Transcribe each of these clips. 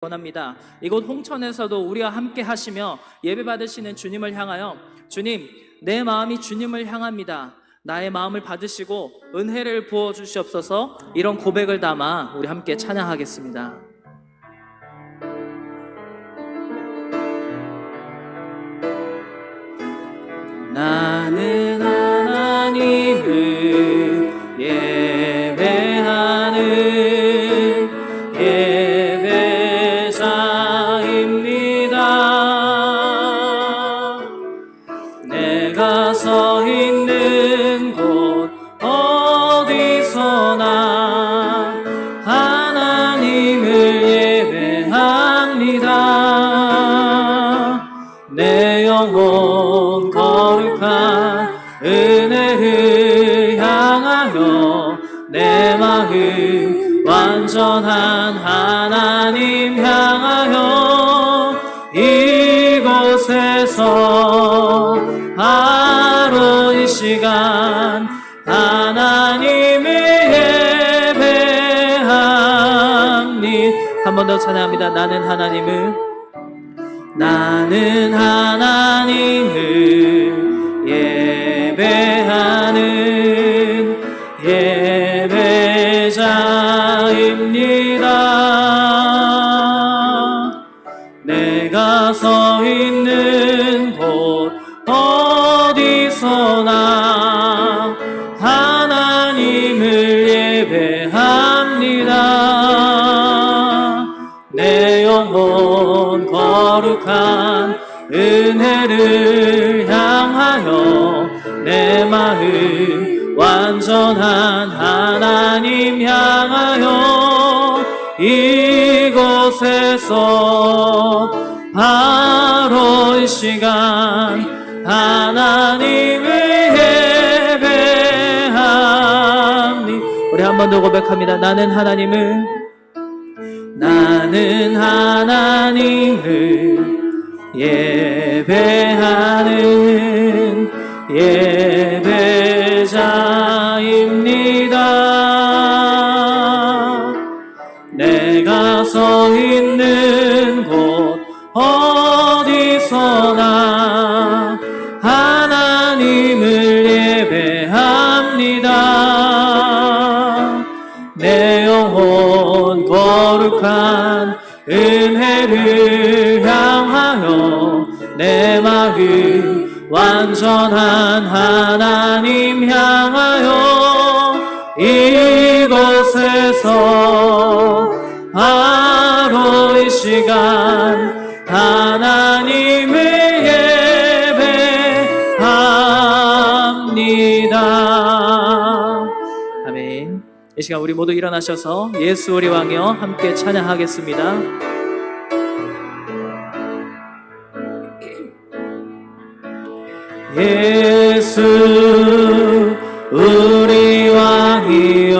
원합니다. 이곳 홍천에서도 우리와 함께 하시며 예배 받으시는 주님을 향하여 주님, 내 마음이 주님을 향합니다. 나의 마음을 받으시고 은혜를 부어 주시옵소서. 이런 고백을 담아 우리 함께 찬양하겠습니다. 나는 하나님을 예배하는 예배자입니다. 내가 서 있는 곳 어디서나 하나님을 예배합니다. 내 영혼 거룩한 은혜를 향하여 내 마음 완전한 하나님 향하여 이곳에서 바로 이 시간 하나님을 예배합니다. 한 번 더 찬양합니다. 나는 하나님을 예배하는 예배자입니다. 내가 서 있는 곳 어디서나 하나님을 예배합니다. 내 영혼 거룩한 은혜를 향하여 내 마음 완전한 하나님 향하여 이곳에서 바로 이 시간 하나님을 예배합니다. 우리 한 번 더 고백합니다. 나는 하나님을 예배하는 예배자입니다. 내가 서 있는 곳 어디서나 하나님을 예배합니다. 내 영혼 거룩한 은혜를 향하여 내 마음 완전한 하나님 향하여 이곳에서 바로 이 시간 하나님을 예배합니다. 아멘. 이 시간 우리 모두 일어나셔서 예수 우리 왕이여 함께 찬양하겠습니다. 예수 우리 왕이여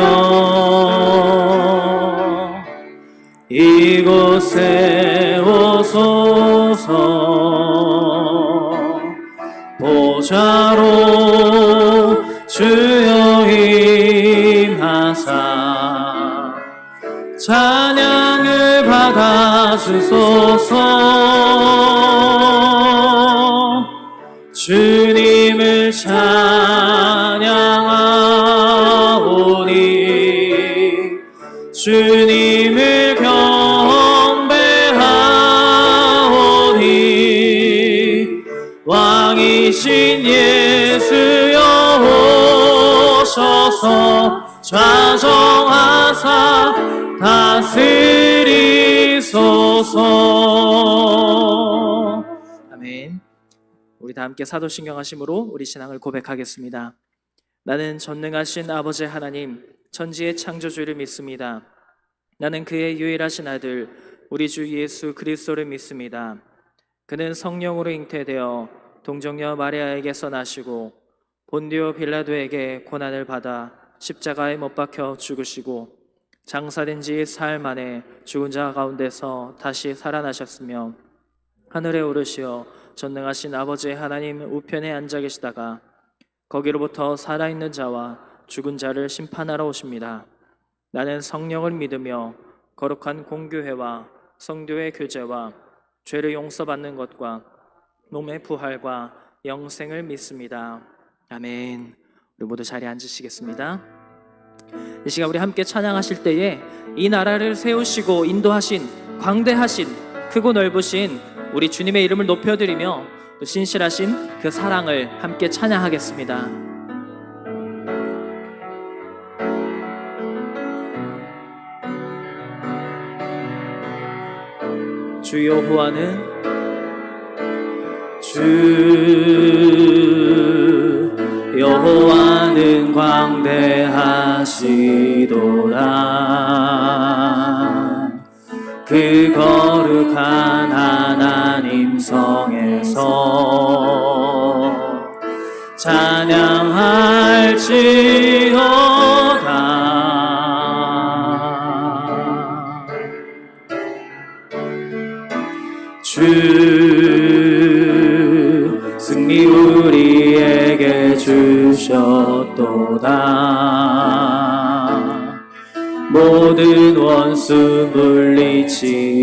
이곳에 오소서. 보좌로 주여 임하사 찬양을 받아주소서. 주님을 찬양하오니 주님을 경배하오니 왕이신 예수여 오셔서 좌정하사 다스리소서. 아멘. 우리 다 함께 사도신경 하심으로 우리 신앙을 고백하겠습니다. 나는 전능하신 아버지 하나님 천지의 창조주를 믿습니다. 나는 그의 유일하신 아들 우리 주 예수 그리스도를 믿습니다. 그는 성령으로 잉태되어 동정녀 마리아에게서 나시고 본디오 빌라도에게 고난을 받아 십자가에 못 박혀 죽으시고 장사된 지 사흘 만에 죽은 자 가운데서 다시 살아나셨으며 하늘에 오르시어 전능하신 아버지 하나님 우편에 앉아 계시다가 거기로부터 살아있는 자와 죽은 자를 심판하러 오십니다. 나는 성령을 믿으며 거룩한 공교회와 성도의 교제와 죄를 용서받는 것과 몸의 부활과 영생을 믿습니다. 아멘. 우리 모두 자리에 앉으시겠습니다. 이 시간 우리 함께 찬양하실 때에 이 나라를 세우시고 인도하신 광대하신 크고 넓으신 우리 주님의 이름을 높여드리며 또 신실하신 그 사랑을 함께 찬양하겠습니다. 주 여호와는 광대하시도다. 그 거룩한 하나님 성에서 찬양할지어다. 주 승리 우리에게 주셨도다. 모든 원수 물리치셨네.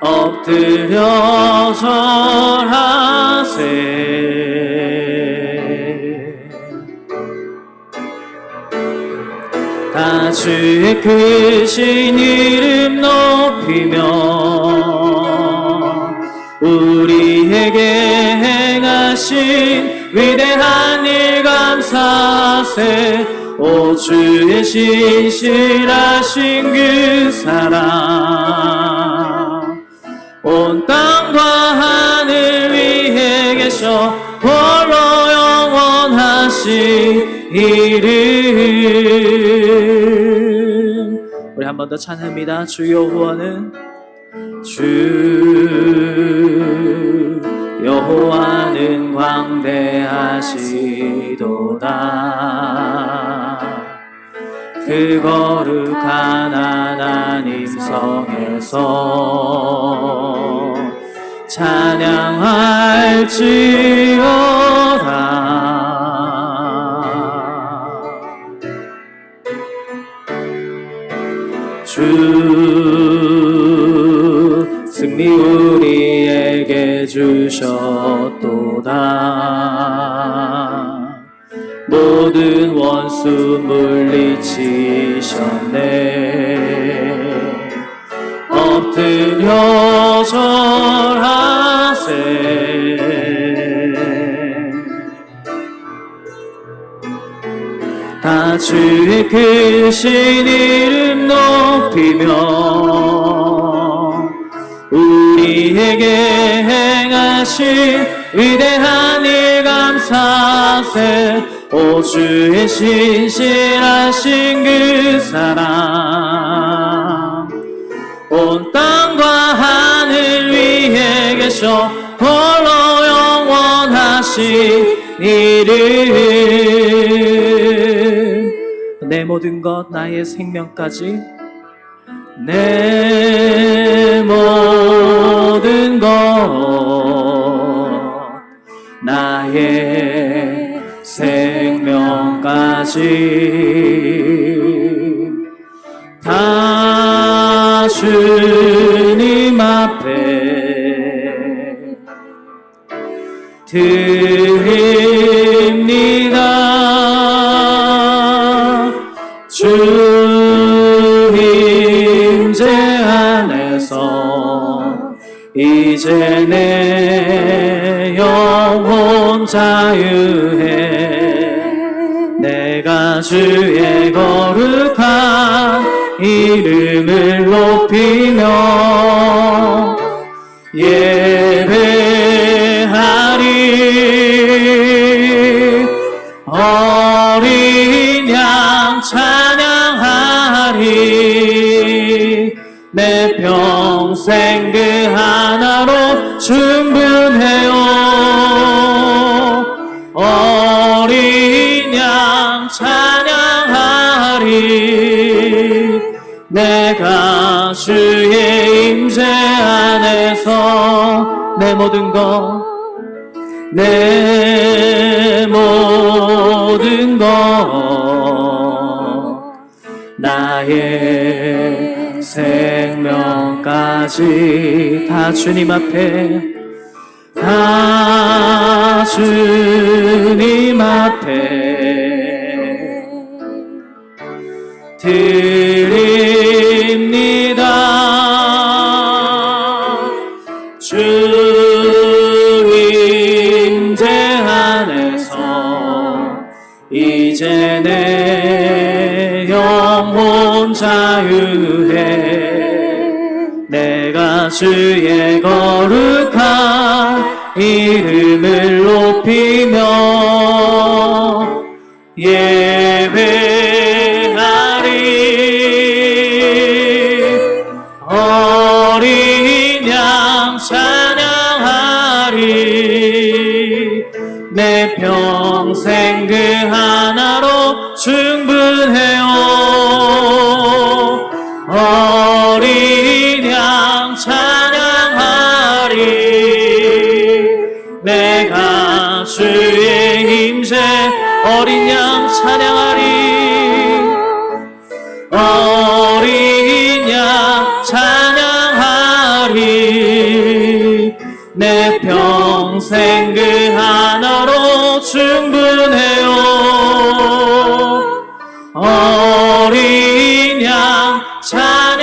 엎드려 절하세. 다 주의 크신 이름 높이며 우리에게 행하신 위대한 일 감사하세. 오 주의 신실하신 그 사랑 온 땅과 하늘 위에 계셔 홀로 영원하신 이름. 우리 한 번 더 찬양합니다. 주 여호와는 광대하시도다. 그 거룩한 하나님 성에서 찬양할지어다. 주 승리 우리에게 주셨도다. 모든 원수 물리치셨네. 엎드려 절하세. 다 주의 크신 이름 높이며 우리에게 행하신 위대한 일 감사하세. 오 주의 신실하신 그 사랑 온 땅과 하늘 위에 계셔 홀로 영원하신 이름. 내 모든 것 나의 생명까지 내 모든 것 나의 생명까지 다 주님 앞에 드립니다. 주 임재 안에서 이제 내 영혼 자유해. 내가 주의 거룩한 이름을 높이며 예배하리. 어린 양 찬양하리. 내 평생 그 하나로 충분해요. 어린 양 찬양하리. 내가 주의 임재 안에서 내 모든 것 나의 때까지 다 주님 앞에, 다 주님 앞에 드립니다. 주 임재 안에서 이제 내 영혼 자유해. 내가 주의 거룩한 이름을 높이며 예배하리. 어린 양 찬양하리. 내 평생 그 하나로 충분해요. 어린 양 찬양하리. 내가 주의 임재 어린 양 찬양하리. 어린 양 찬양하리. 내 평생 그 하나로 충분해요. 어린 양 찬양하리.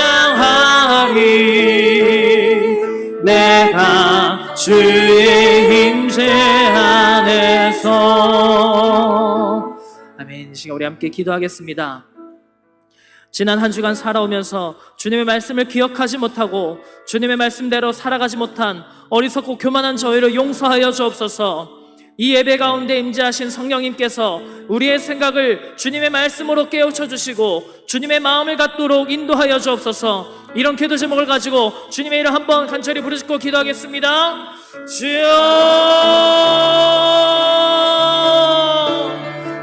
내가 주의 임재 안에서. 아멘. 이 시간 우리 함께 기도하겠습니다. 지난 한 주간 살아오면서 주님의 말씀을 기억하지 못하고 주님의 말씀대로 살아가지 못한 어리석고 교만한 저희를 용서하여 주옵소서. 이 예배 가운데 임재하신 성령님께서 우리의 생각을 주님의 말씀으로 깨우쳐 주시고 주님의 마음을 갖도록 인도하여 주옵소서. 이런 기도 제목을 가지고 주님의 이름 한번 간절히 부르짖고 기도하겠습니다. 주여,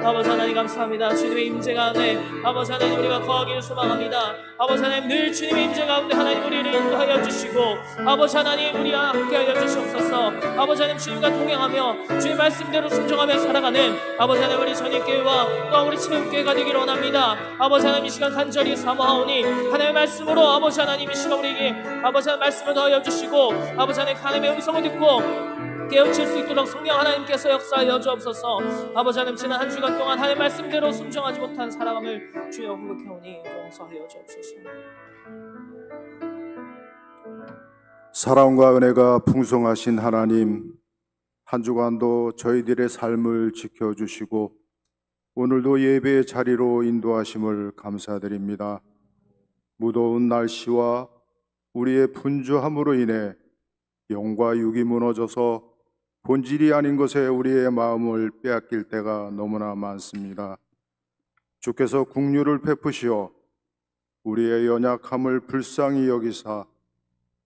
아버지 하나님 감사합니다. 주님의 임재 가운데 아버지 하나님 우리가 거하기를 소망합니다. 아버지 하나님 늘 주님의 임재 가운데 하나님 우리를 인도하여 주시고 아버지 하나님 우리와 함께하여 주시옵소서. 아버지 하나님 주님과 동행하며 주님 말씀대로 순종하며 살아가는 아버지 하나님 우리 전입교회와 또 우리 체육교회가 되기를 원합니다. 아버지 하나님 이 시간 간절히 사모하오니 하나님의 말씀으로 아버지 하나님 이 시간 우리에게 아버지 하나님 말씀을 더하여 주시고 아버지 하나님 하나님의 음성을 듣고 깨우칠 수 있도록 성령 하나님께서 역사하여 주옵소서. 아버지 하나님 지난 한 주간 동안 하나님의 말씀대로 순종하지 못한 살아감을 주여 회복해오니 용서하여 주옵소서. 사랑과 은혜가 풍성하신 하나님, 한 주간도 저희들의 삶을 지켜주시고 오늘도 예배의 자리로 인도하심을 감사드립니다. 무더운 날씨와 우리의 분주함으로 인해 영과 육이 무너져서 본질이 아닌 것에 우리의 마음을 빼앗길 때가 너무나 많습니다. 주께서 긍휼을 베푸시어 우리의 연약함을 불쌍히 여기사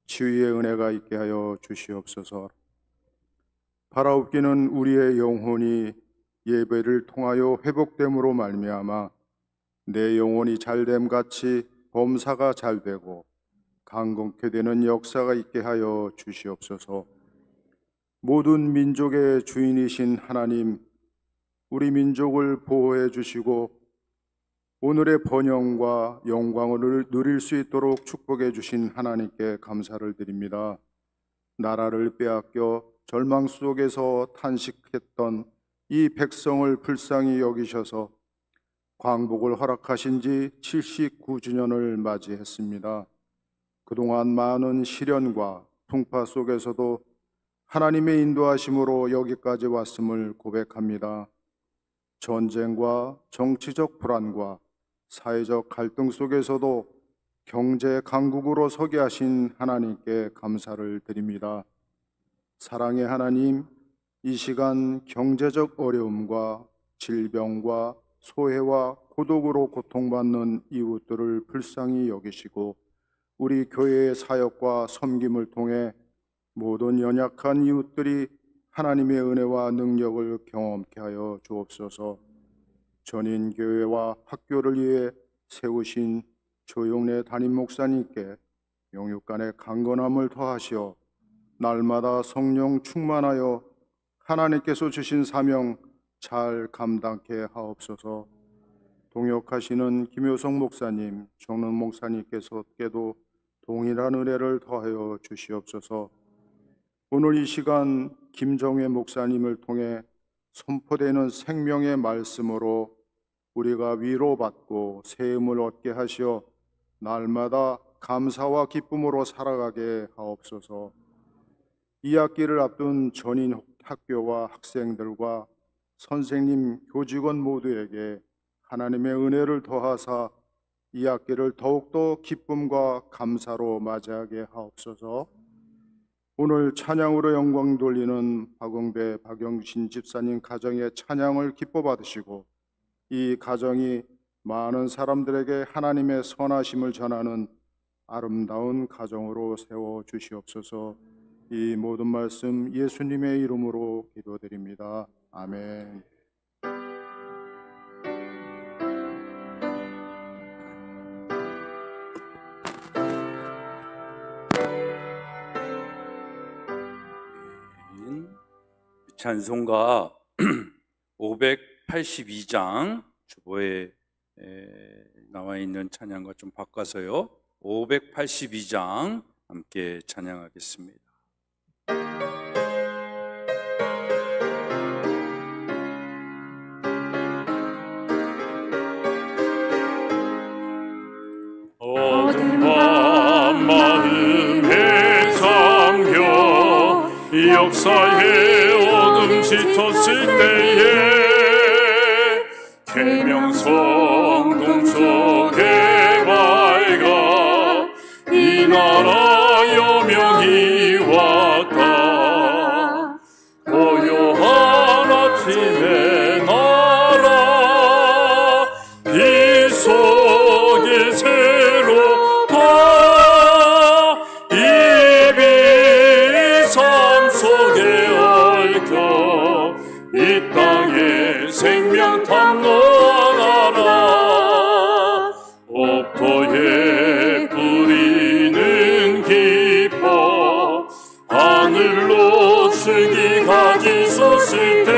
치유의 은혜가 있게 하여 주시옵소서. 바라옵기는 우리의 영혼이 예배를 통하여 회복됨으로 말미암아 내 영혼이 잘됨 같이 범사가 잘되고 강건케 되는 역사가 있게 하여 주시옵소서. 모든 민족의 주인이신 하나님, 우리 민족을 보호해 주시고 오늘의 번영과 영광을 누릴 수 있도록 축복해 주신 하나님께 감사를 드립니다. 나라를 빼앗겨 절망 속에서 탄식했던 이 백성을 불쌍히 여기셔서 광복을 허락하신 지 79주년을 맞이했습니다. 그동안 많은 시련과 풍파 속에서도 하나님의 인도하심으로 여기까지 왔음을 고백합니다. 전쟁과 정치적 불안과 사회적 갈등 속에서도 경제 강국으로 서게 하신 하나님께 감사를 드립니다. 사랑의 하나님, 이 시간 경제적 어려움과 질병과 소외와 고독으로 고통받는 이웃들을 불쌍히 여기시고 우리 교회의 사역과 섬김을 통해 모든 연약한 이웃들이 하나님의 은혜와 능력을 경험케 하여 주옵소서. 전인교회와 학교를 위해 세우신 조용래 담임 목사님께 영육간의 강건함을 더하시어 날마다 성령 충만하여 하나님께서 주신 사명 잘 감당케 하옵소서. 동역하시는 김효성 목사님, 정론 목사님께서께도 동일한 은혜를 더하여 주시옵소서. 오늘 이 시간 김정회 목사님을 통해 선포되는 생명의 말씀으로 우리가 위로받고 세움을 얻게 하시어 날마다 감사와 기쁨으로 살아가게 하옵소서. 2학기를 앞둔 전인 학교와 학생들과 선생님, 교직원 모두에게 하나님의 은혜를 더하사 2학기를 더욱더 기쁨과 감사로 맞이하게 하옵소서. 오늘 찬양으로 영광 돌리는 박응배 박영신 집사님 가정의 찬양을 기뻐 받으시고 이 가정이 많은 사람들에게 하나님의 선하심을 전하는 아름다운 가정으로 세워 주시옵소서. 이 모든 말씀 예수님의 이름으로 기도드립니다. 아멘. 찬송가 582장 주보에 나와 있는 찬양과 좀 바꿔서요. 582장 함께 찬양하겠습니다. 어두운 밤 마음에 잠겨 역사의 어둠 짙었을 때에 계명성 동쪽에 밝아 이 나라 여명이 왔다. 고요한 아침의 나라 빛 속에 새롭다. 이비 삶 속에 얽혀 이 땅에 생명 탐로하나라. 옥토에 뿌리는 기뻐 하늘로 슬기 가지 솟을 때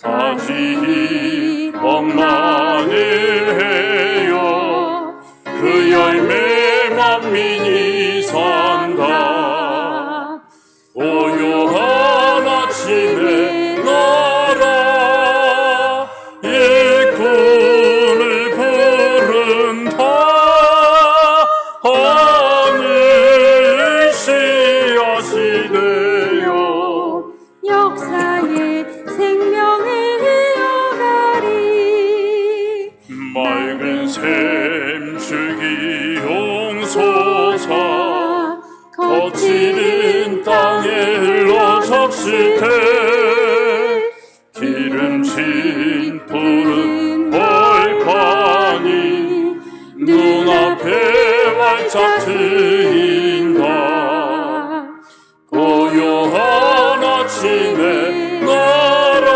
가지 억만을 해요. 그 열매 만민이 산다. 고요한 아침에 나라 일꾼을 부른다. 하늘 씨앗이 되어 역사의 생명을 이어가리. 맑은 샘 줄기 용솟아 거칠은 땅에 흘러 적실 때 기름진 푸른 벌판이 눈앞에 활짝 트인다. 고요한 아침에 나라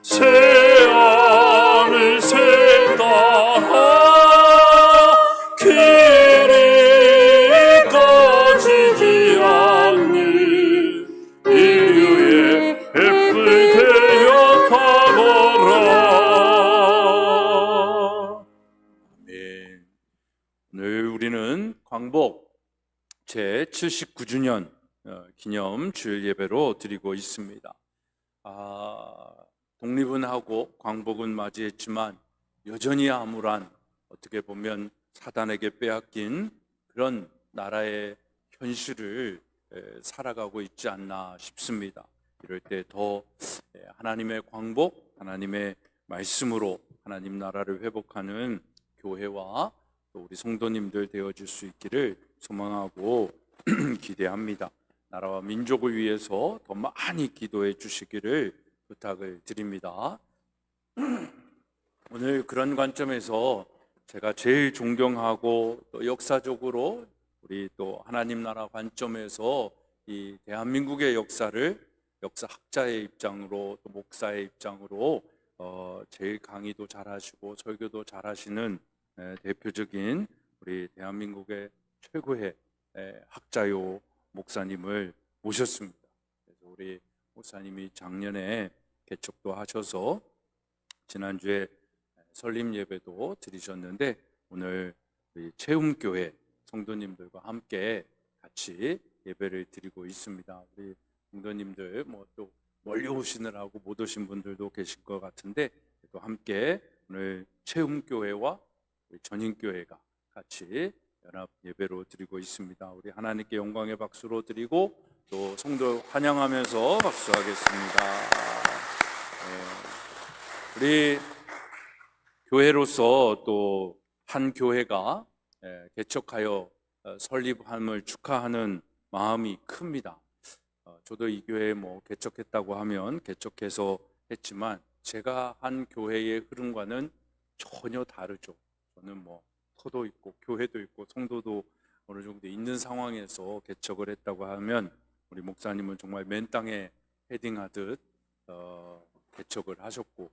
새하늘 새다. 길이 꺼지지 않는 인류의 햇불 되어 가거라. 아멘. 오늘 우리는 광복 제79주년 기념 주일 예배로 드리고 있습니다. 독립은 하고 광복은 맞이했지만 여전히 암울한, 어떻게 보면 사단에게 빼앗긴 그런 나라의 현실을 살아가고 있지 않나 싶습니다. 이럴 때 더 하나님의 광복, 하나님의 말씀으로 하나님 나라를 회복하는 교회와 또 우리 성도님들 되어줄 수 있기를 소망하고 기대합니다. 나라와 민족을 위해서 더 많이 기도해 주시기를 부탁을 드립니다. 오늘 그런 관점에서 제가 제일 존경하고 또 역사적으로 우리 또 하나님 나라 관점에서 이 대한민국의 역사를 역사학자의 입장으로 또 목사의 입장으로 제일 강의도 잘하시고 설교도 잘하시는 대표적인 우리 대한민국의 최고의 학자요 목사님을 모셨습니다. 그래서 우리 목사님이 작년에 개척도 하셔서 지난주에 설립 예배도 드리셨는데 오늘 우리 체험교회 성도님들과 함께 같이 예배를 드리고 있습니다. 우리 성도님들 또 멀리 오시느라고 못 오신 분들도 계실 것 같은데 또 함께 오늘 체험교회와 우리 전인교회가 같이 연합 예배로 드리고 있습니다. 우리 하나님께 영광의 박수로 드리고 또 성도 환영하면서 박수하겠습니다. 우리 교회로서 또 한 교회가 개척하여 설립함을 축하하는 마음이 큽니다. 저도 이 교회 개척했다고 하면 개척해서 했지만 제가 한 교회의 흐름과는 전혀 다르죠. 저는 터도 있고 교회도 있고 성도도 어느 정도 있는 상황에서 개척을 했다고 하면 우리 목사님은 정말 맨 땅에 헤딩하듯 개척을 하셨고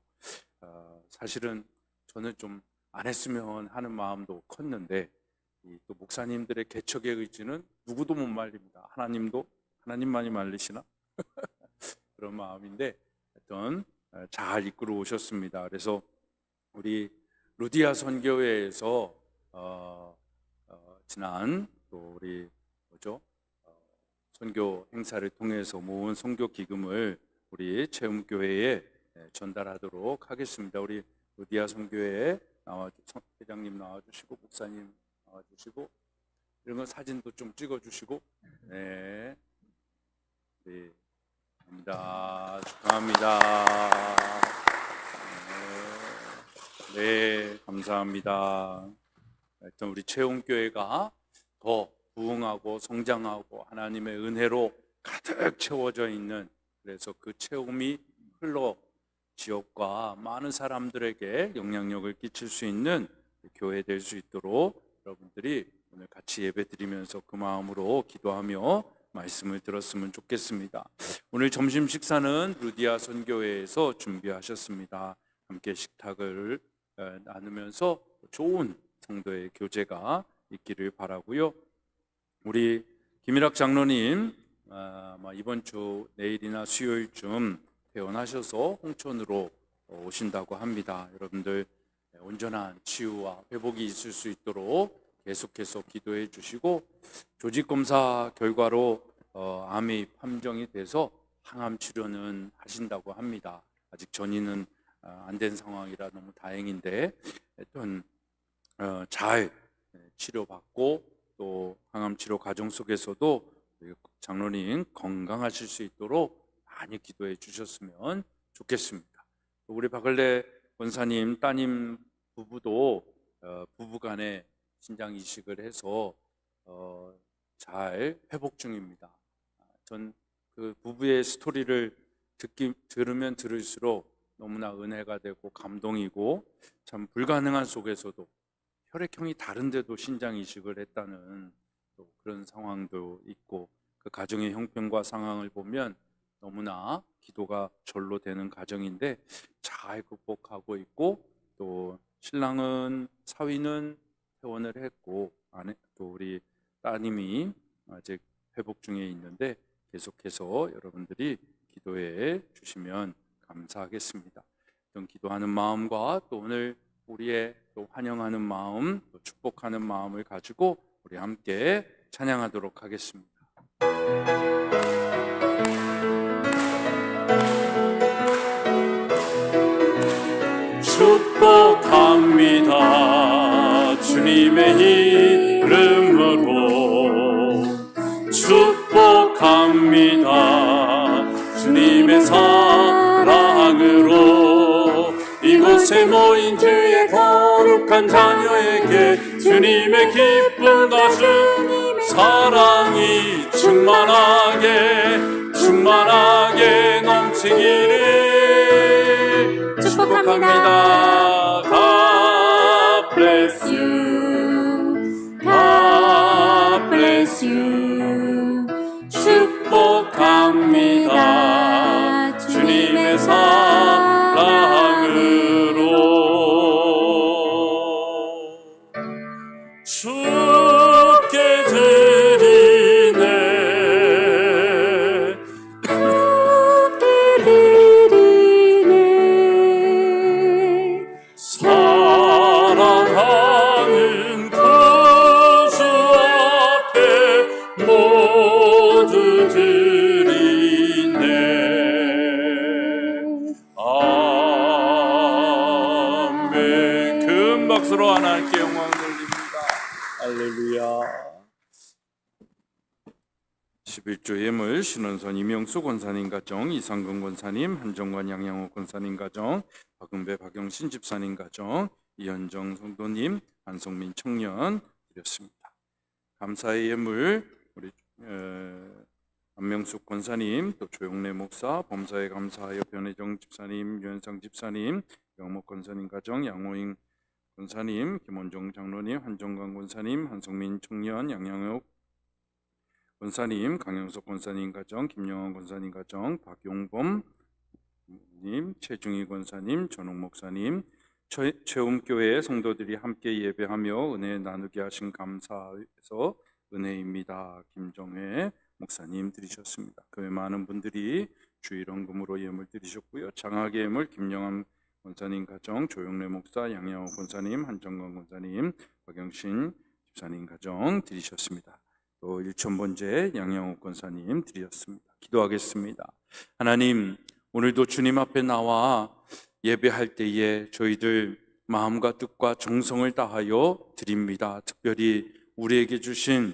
사실은 저는 좀 안 했으면 하는 마음도 컸는데 또 목사님들의 개척의 의지는 누구도 못 말립니다. 하나님만이 말리시나? 그런 마음인데 하여튼 잘 이끌어 오셨습니다. 그래서 우리 루디아 선교회에서 지난 또 우리 선교 행사를 통해서 모은 선교 기금을 우리 체험교회에 전달하도록 하겠습니다. 우리 루디아 선교회에 회장님 나와주시고 목사님 나와주시고 이런 건 사진도 좀 찍어주시고 네, 감사합니다. 축하합니다. 네, 감사합니다. 하여튼 우리 체험교회가 더 부흥하고 성장하고 하나님의 은혜로 가득 채워져 있는 그래서 그 체험이 흘러 지역과 많은 사람들에게 영향력을 끼칠 수 있는 교회 될 수 있도록 여러분들이 오늘 같이 예배 드리면서 그 마음으로 기도하며 말씀을 들었으면 좋겠습니다. 오늘 점심 식사는 루디아 선교회에서 준비하셨습니다. 함께 식탁을 나누면서 좋은 성도의 교제가 있기를 바라고요. 우리 김일학 장로님 이번 주 내일이나 수요일쯤 퇴원하셔서 홍천으로 오신다고 합니다. 여러분들 온전한 치유와 회복이 있을 수 있도록 계속해서 기도해 주시고 조직검사 결과로 암이 판정이 돼서 항암 치료는 하신다고 합니다. 아직 전이는 안 된 상황이라 너무 다행인데 하여튼 잘 치료받고 또 항암 치료 과정 속에서도 장로님 건강하실 수 있도록 많이 기도해 주셨으면 좋겠습니다. 우리 박을래 권사님 따님 부부도 부부간에 신장 이식을 해서 잘 회복 중입니다. 전 그 부부의 스토리를 들으면 들을수록 너무나 은혜가 되고 감동이고 참 불가능한 속에서도 혈액형이 다른데도 신장 이식을 했다는 또 그런 상황도 있고 그 가정의 형편과 상황을 보면 너무나 기도가 절로 되는 가정인데 잘 극복하고 있고 또 신랑은 사위는 퇴원을 했고 또 우리 따님이 아직 회복 중에 있는데 계속해서 여러분들이 기도해 주시면 감사하겠습니다. 좀 기도하는 마음과 또 오늘 우리의 또 환영하는 마음, 또 축복하는 마음을 가지고 우리 함께 찬양하도록 하겠습니다. 축복합니다. 주님의 이름으로 축복합니다. 주님의 사랑으로 이곳에 모인 주의 거룩한 자녀에게 주님의 기쁨과 주님의 사랑이 충만하게 넘치기를 축복합니다. God bless you. God bless you. 축복합니다. 주님의 사랑으로 주께 드리네. 사랑하는 그 영광 돌립니다. 할렐루야. 11조 예물 신원선 이명수 권사님 가정, 이상근 권사님, 한정관 양양호 권사님 가정, 박은배 박영신 집사님 가정, 이현정 성도님, 한성민 청년 드렸습니다. 감사의 예물 우리 안명숙 권사님, 또 조용래 목사, 범사에 감사하여 변혜정 집사님, 유현상 집사님, 영목 권사님 가정, 양호잉 권사님, 김원종 장로님, 한정관 권사님, 한성민 청년, 양양욱 권사님, 강영석 권사님 가정, 김영환 권사님 가정, 박용범 님, 최중희 권사님, 전옥 목사님, 최음교회 성도들이 함께 예배하며 은혜 나누게 하신 감사해서 은혜입니다. 김정혜 목사님 드리셨습니다. 교회 많은 분들이 주일헌금으로 예물 드리셨고요. 장학의 예물 김영환 권사님 가정, 조용래 목사, 양양호 권사님, 한정건 권사님, 박영신 집사님 가정 드리셨습니다. 또 1,000번째 양양호 권사님 드렸습니다. 기도하겠습니다. 하나님, 오늘도 주님 앞에 나와 예배할 때에 저희들 마음과 뜻과 정성을 다하여 드립니다. 특별히 우리에게 주신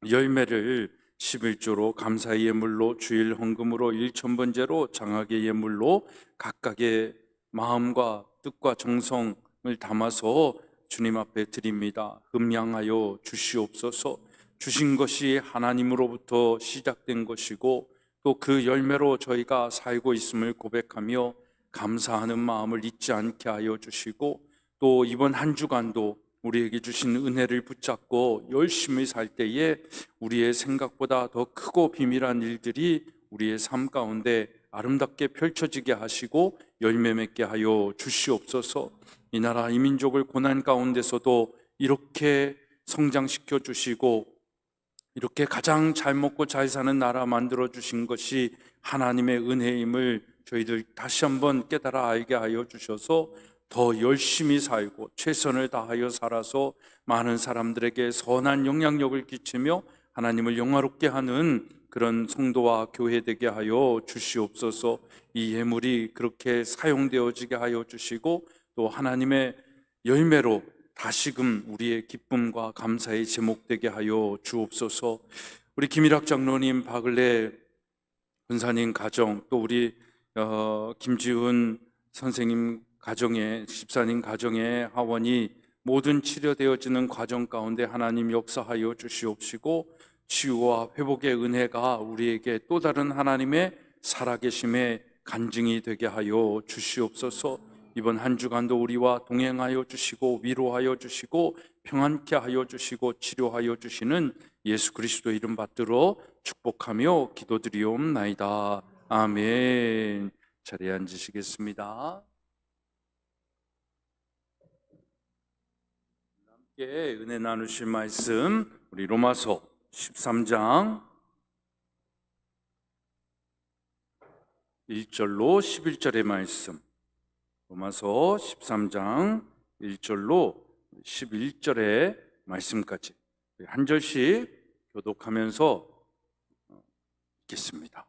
열매를 11조로 감사의 예물로, 주일 헌금으로, 1,000번째로 장학의 예물로 각각의 마음과 뜻과 정성을 담아서 주님 앞에 드립니다. 흠양하여 주시옵소서. 주신 것이 하나님으로부터 시작된 것이고 또 그 열매로 저희가 살고 있음을 고백하며 감사하는 마음을 잊지 않게 하여 주시고, 또 이번 한 주간도 우리에게 주신 은혜를 붙잡고 열심히 살 때에 우리의 생각보다 더 크고 비밀한 일들이 우리의 삶 가운데 아름답게 펼쳐지게 하시고 열매 맺게 하여 주시옵소서. 이 나라 이 민족을 고난 가운데서도 이렇게 성장시켜 주시고 이렇게 가장 잘 먹고 잘 사는 나라 만들어 주신 것이 하나님의 은혜임을 저희들 다시 한번 깨달아 알게 하여 주셔서 더 열심히 살고 최선을 다하여 살아서 많은 사람들에게 선한 영향력을 끼치며 하나님을 영화롭게 하는 그런 성도와 교회 되게 하여 주시옵소서. 이 예물이 그렇게 사용되어지게 하여 주시고 또 하나님의 열매로 다시금 우리의 기쁨과 감사의 제목되게 하여 주옵소서. 우리 김일학 장로님, 박을래 권사님 가정, 또 우리 김지훈 선생님 가정의, 집사님 가정의 하원이 모든 치료되어지는 과정 가운데 하나님 역사하여 주시옵시고 치유와 회복의 은혜가 우리에게 또 다른 하나님의 살아계심의 간증이 되게 하여 주시옵소서. 이번 한 주간도 우리와 동행하여 주시고 위로하여 주시고 평안케 하여 주시고 치료하여 주시는 예수 그리스도 이름 받들어 축복하며 기도드리옵나이다. 아멘. 자리에 앉으시겠습니다. 함께 은혜 나누실 말씀 우리 로마서 13장 1절로 11절의 말씀, 로마서 13장 1절로 11절의 말씀까지 한 절씩 교독하면서 읽겠습니다.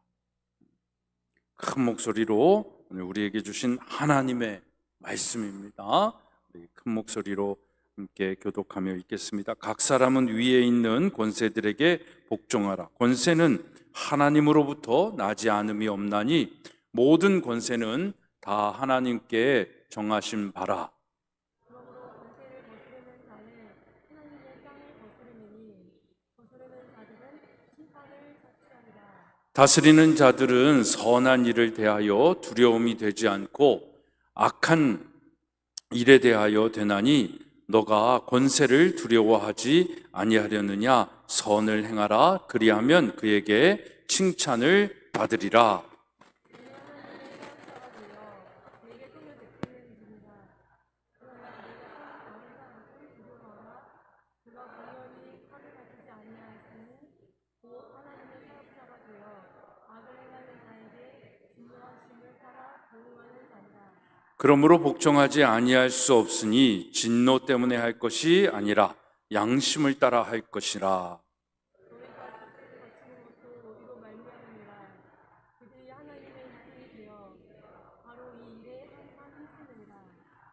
큰 목소리로 오늘 우리에게 주신 하나님의 말씀입니다. 큰 목소리로 함께 교독하며 읽겠습니다. 각 사람은 위에 있는 권세들에게 복종하라. 권세는 하나님으로부터 나지 않음이 없나니 모든 권세는 다 하나님께 정하신 바라. 그러므로 권세를 거스르는 자는 하나님의 땅을 거스르느니 거스르는 자들은 심판을 자취하리라. 다스리는 자들은 선한 일을 대하여 두려움이 되지 않고 악한 일에 대하여 되나니 너가 권세를 두려워하지 아니하려느냐. 선을 행하라. 그리하면 그에게 칭찬을 받으리라. 내게 손을 베푸는지니라. 그러나 내가 다른 사람을 두려워하나 그가 공연히 칼을 가지지 아니하였으니 곧 하나님의 사역자가 되어 악을 행하는 자에게 진노하심을 따라 보응하는 자니라. 그러므로 복종하지 아니할 수 없으니 진노 때문에 할 것이 아니라 양심을 따라 할 것이라. 너희가 권세를 거치는 것도 이로 말미암으니라. 그들이 하나님의 일꾼이 되어 바로 이 일에 항상 힘쓰느니라.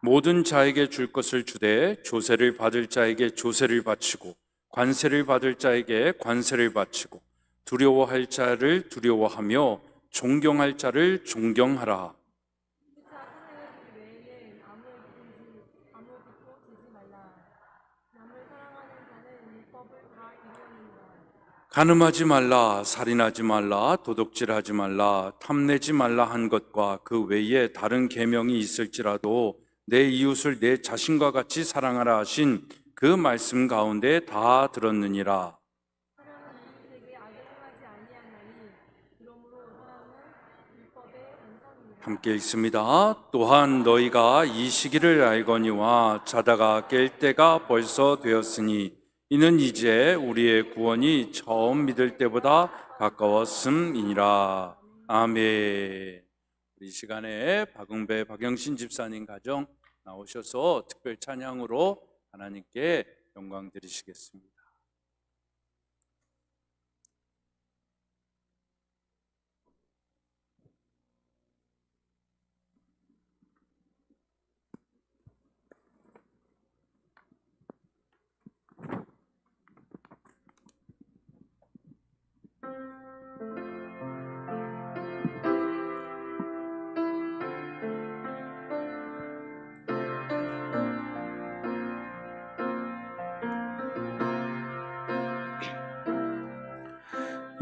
모든 자에게 줄 것을 주되 조세를 받을 자에게 조세를 바치고 관세를 받을 자에게 관세를 바치고 두려워할 자를 두려워하며 존경할 자를 존경하라. 자신의 외에는 아무에게도 지지 말라. 남을 사랑하는 자는 율법을 다 이루느니라. 간음하지 말라, 살인하지 말라, 도둑질하지 말라, 탐내지 말라 한 것과 그 외에 다른 계명이 있을지라도 내 이웃을 내 자신과 같이 사랑하라 하신 그 말씀 가운데 다 들었느니라. 사랑은 이웃에게 악을 행하지 아니하나니 그러므로 사랑은 율법의 완성이니라. 함께 읽습니다. 또한 너희가 이 시기를 알거니와 자다가 깰 때가 벌써 되었으니 이는 이제 우리의 구원이 처음 믿을 때보다 가까웠음이니라. 아멘. 이 시간에 박응배 박영신 집사님 가정 나오셔서 특별 찬양으로 하나님께 영광 드리시겠습니다.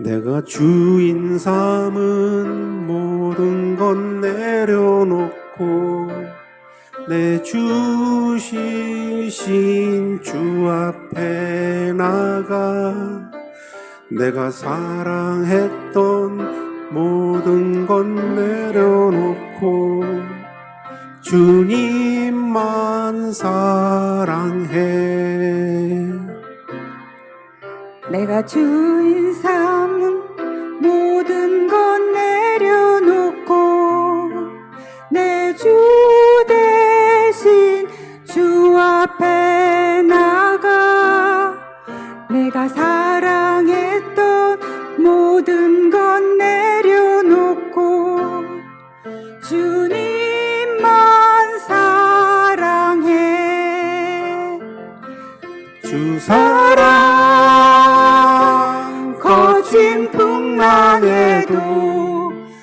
내가 주인 삼은 모든 것 내려놓고 내 주시신 주 앞에 나가 내가 사랑했던 모든 것 내려놓고 주님만 사랑해. 내가 주인 삼은 모든 것 내려놓고 내 주 대신 주 앞에 나가 내가 사랑했던 모든 것 내려놓고 주님만 사랑해. 주 사랑 거친 풍랑에도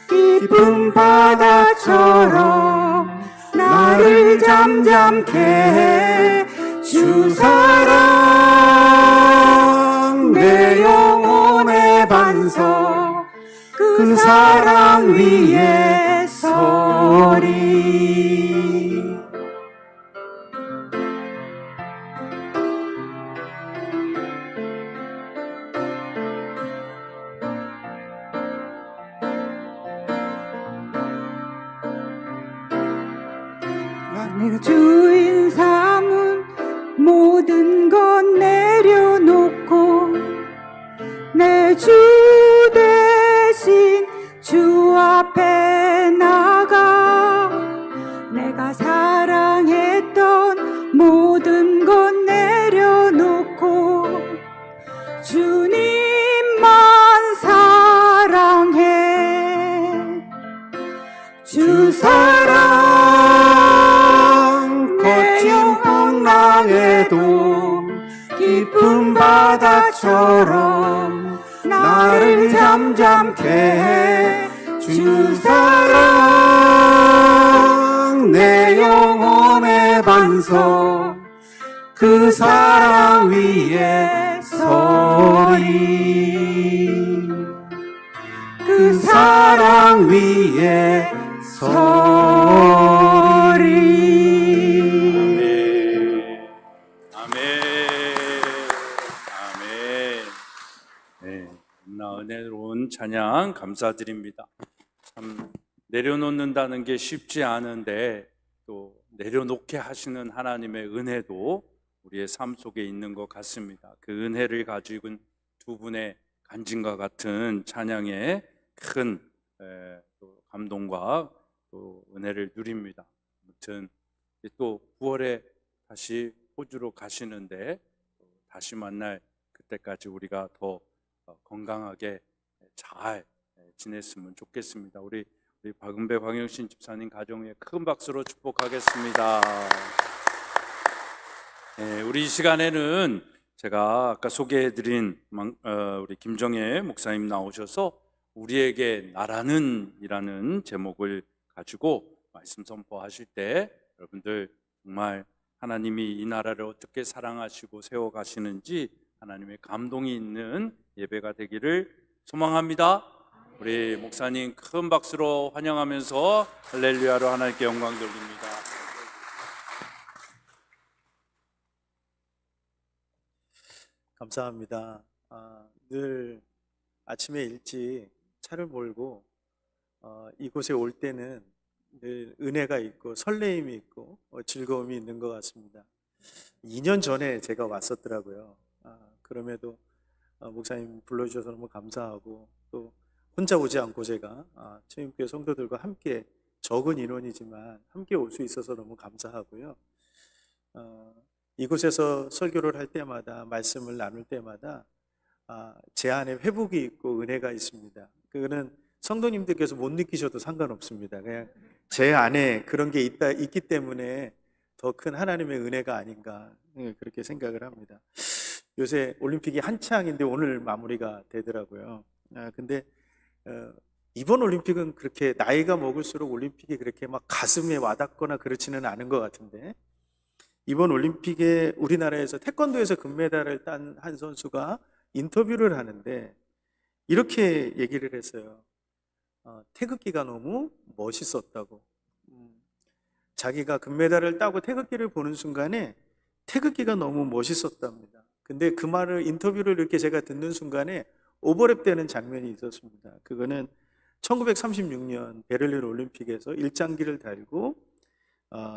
깊은 바다처럼 나를 잠잠케 해. 주 사랑 내 영혼의 반석 그 사랑 위에 서리. 내가 주인 삼은 모든 것 내려놓고 내 주 대신 주 앞에 나가 내가 사랑했던 모든 것 내려놓고 주님만 사랑해. 주 사랑 거친 풍랑에도 깊은 바다처럼 나를 잠잠케 해. 주 사랑 내 영혼의 반석 그 사랑 위에 서리. 그 사랑 위에 서리. 아멘. 아멘. 네, 나 은혜로운 찬양 감사드립니다. 참 내려놓는다는 게 쉽지 않은데 또 내려놓게 하시는 하나님의 은혜도 우리의 삶 속에 있는 것 같습니다. 그 은혜를 가지고 두 분의 간증과 같은 찬양에 큰 또 감동과 또 은혜를 누립니다. 아무튼 또 9월에 다시 호주로 가시는데 다시 만날 그때까지 우리가 더 건강하게 잘 지냈으면 좋겠습니다. 우리 우리 박은배 광영신 집사님 가정에 큰 박수로 축복하겠습니다. 네, 우리 이 시간에는 제가 아까 소개해드린 우리 김정혜 목사님 나오셔서 우리에게 나라는 이라는 제목을 가지고 말씀 선포하실 때 여러분들 정말 하나님이 이 나라를 어떻게 사랑하시고 세워가시는지 하나님의 감동이 있는 예배가 되기를 소망합니다. 우리 목사님 큰 박수로 환영하면서 할렐루야로 하나님께 영광 돌립니다. 감사합니다. 늘 아침에 일찍 차를 몰고 이곳에 올 때는 늘 은혜가 있고 설레임이 있고 즐거움이 있는 것 같습니다. 2년 전에 제가 왔었더라고요. 그럼에도 목사님 불러주셔서 너무 감사하고 또 혼자 오지 않고 제가 체험교회 성도들과 함께 적은 인원이지만 함께 올 수 있어서 너무 감사하고요. 이곳에서 설교를 할 때마다 말씀을 나눌 때마다 제 안에 회복이 있고 은혜가 있습니다. 그거는 성도님들께서 못 느끼셔도 상관없습니다. 그냥 제 안에 그런 게 있기 때문에 더 큰 하나님의 은혜가 아닌가 그렇게 생각을 합니다. 요새 올림픽이 한창인데 오늘 마무리가 되더라고요. 근데 이번 올림픽은 그렇게 나이가 먹을수록 올림픽이 그렇게 막 가슴에 와닿거나 그렇지는 않은 것 같은데 이번 올림픽에 우리나라에서 태권도에서 금메달을 딴 한 선수가 인터뷰를 하는데 이렇게 얘기를 했어요. 태극기가 너무 멋있었다고. 자기가 금메달을 따고 태극기를 보는 순간에 태극기가 너무 멋있었답니다. 근데 그 말을 인터뷰를 이렇게 제가 듣는 순간에 오버랩 되는 장면이 있었습니다. 그거는 1936년 베를린 올림픽에서 일장기를 달고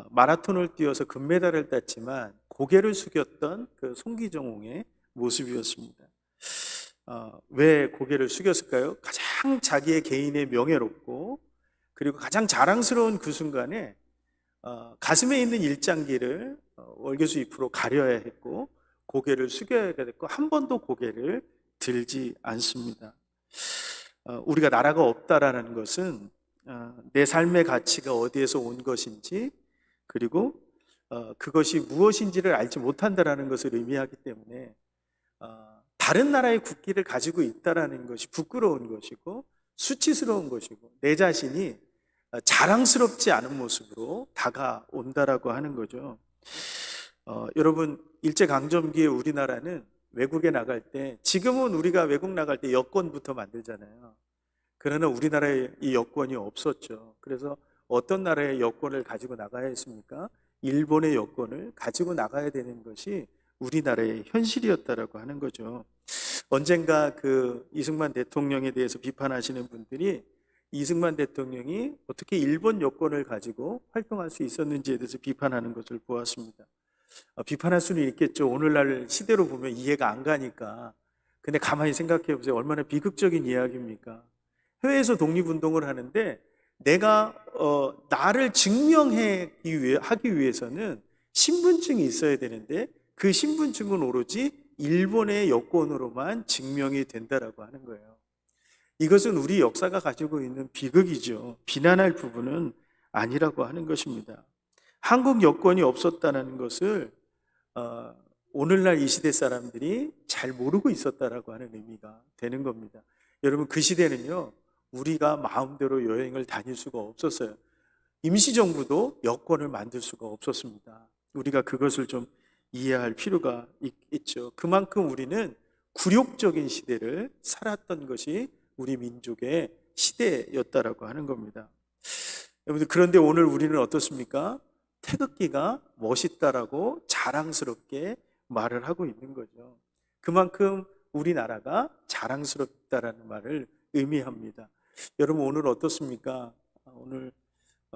마라톤을 뛰어서 금메달을 땄지만 고개를 숙였던 그 송기정홍의 모습이었습니다. 왜 고개를 숙였을까요? 가장 자기의 개인의 명예롭고 그리고 가장 자랑스러운 그 순간에 가슴에 있는 일장기를 월계수 잎으로 가려야 했고 고개를 숙여야 됐고 한 번도 고개를 들지 않습니다. 우리가 나라가 없다라는 것은 내 삶의 가치가 어디에서 온 것인지 그리고 그것이 무엇인지를 알지 못한다라는 것을 의미하기 때문에 다른 나라의 국기를 가지고 있다라는 것이 부끄러운 것이고 수치스러운 것이고 내 자신이 자랑스럽지 않은 모습으로 다가온다라고 하는 거죠. 여러분 일제강점기에 우리나라는 외국에 나갈 때 지금은 우리가 외국 나갈 때 여권부터 만들잖아요. 그러나 우리나라에 이 여권이 없었죠. 그래서 어떤 나라의 여권을 가지고 나가야 했습니까? 일본의 여권을 가지고 나가야 되는 것이 우리나라의 현실이었다라고 하는 거죠. 언젠가 그 이승만 대통령에 대해서 비판하시는 분들이 이승만 대통령이 어떻게 일본 여권을 가지고 활동할 수 있었는지에 대해서 비판하는 것을 보았습니다. 비판할 수는 있겠죠. 오늘날 시대로 보면 이해가 안 가니까. 근데 가만히 생각해 보세요. 얼마나 비극적인 이야기입니까? 해외에서 독립운동을 하는데 내가 나를 하기 위해서는 신분증이 있어야 되는데 그 신분증은 오로지 일본의 여권으로만 증명이 된다라고 하는 거예요. 이것은 우리 역사가 가지고 있는 비극이죠. 비난할 부분은 아니라고 하는 것입니다. 한국 여권이 없었다는 것을 오늘날 이 시대 사람들이 잘 모르고 있었다라고 하는 의미가 되는 겁니다. 여러분 그 시대는요 우리가 마음대로 여행을 다닐 수가 없었어요. 임시정부도 여권을 만들 수가 없었습니다. 우리가 그것을 좀 이해할 필요가 있죠. 그만큼 우리는 굴욕적인 시대를 살았던 것이 우리 민족의 시대였다라고 하는 겁니다. 여러분들 그런데 오늘 우리는 어떻습니까? 태극기가 멋있다라고 자랑스럽게 말을 하고 있는 거죠. 그만큼 우리나라가 자랑스럽다라는 말을 의미합니다. 여러분 오늘 어떻습니까? 오늘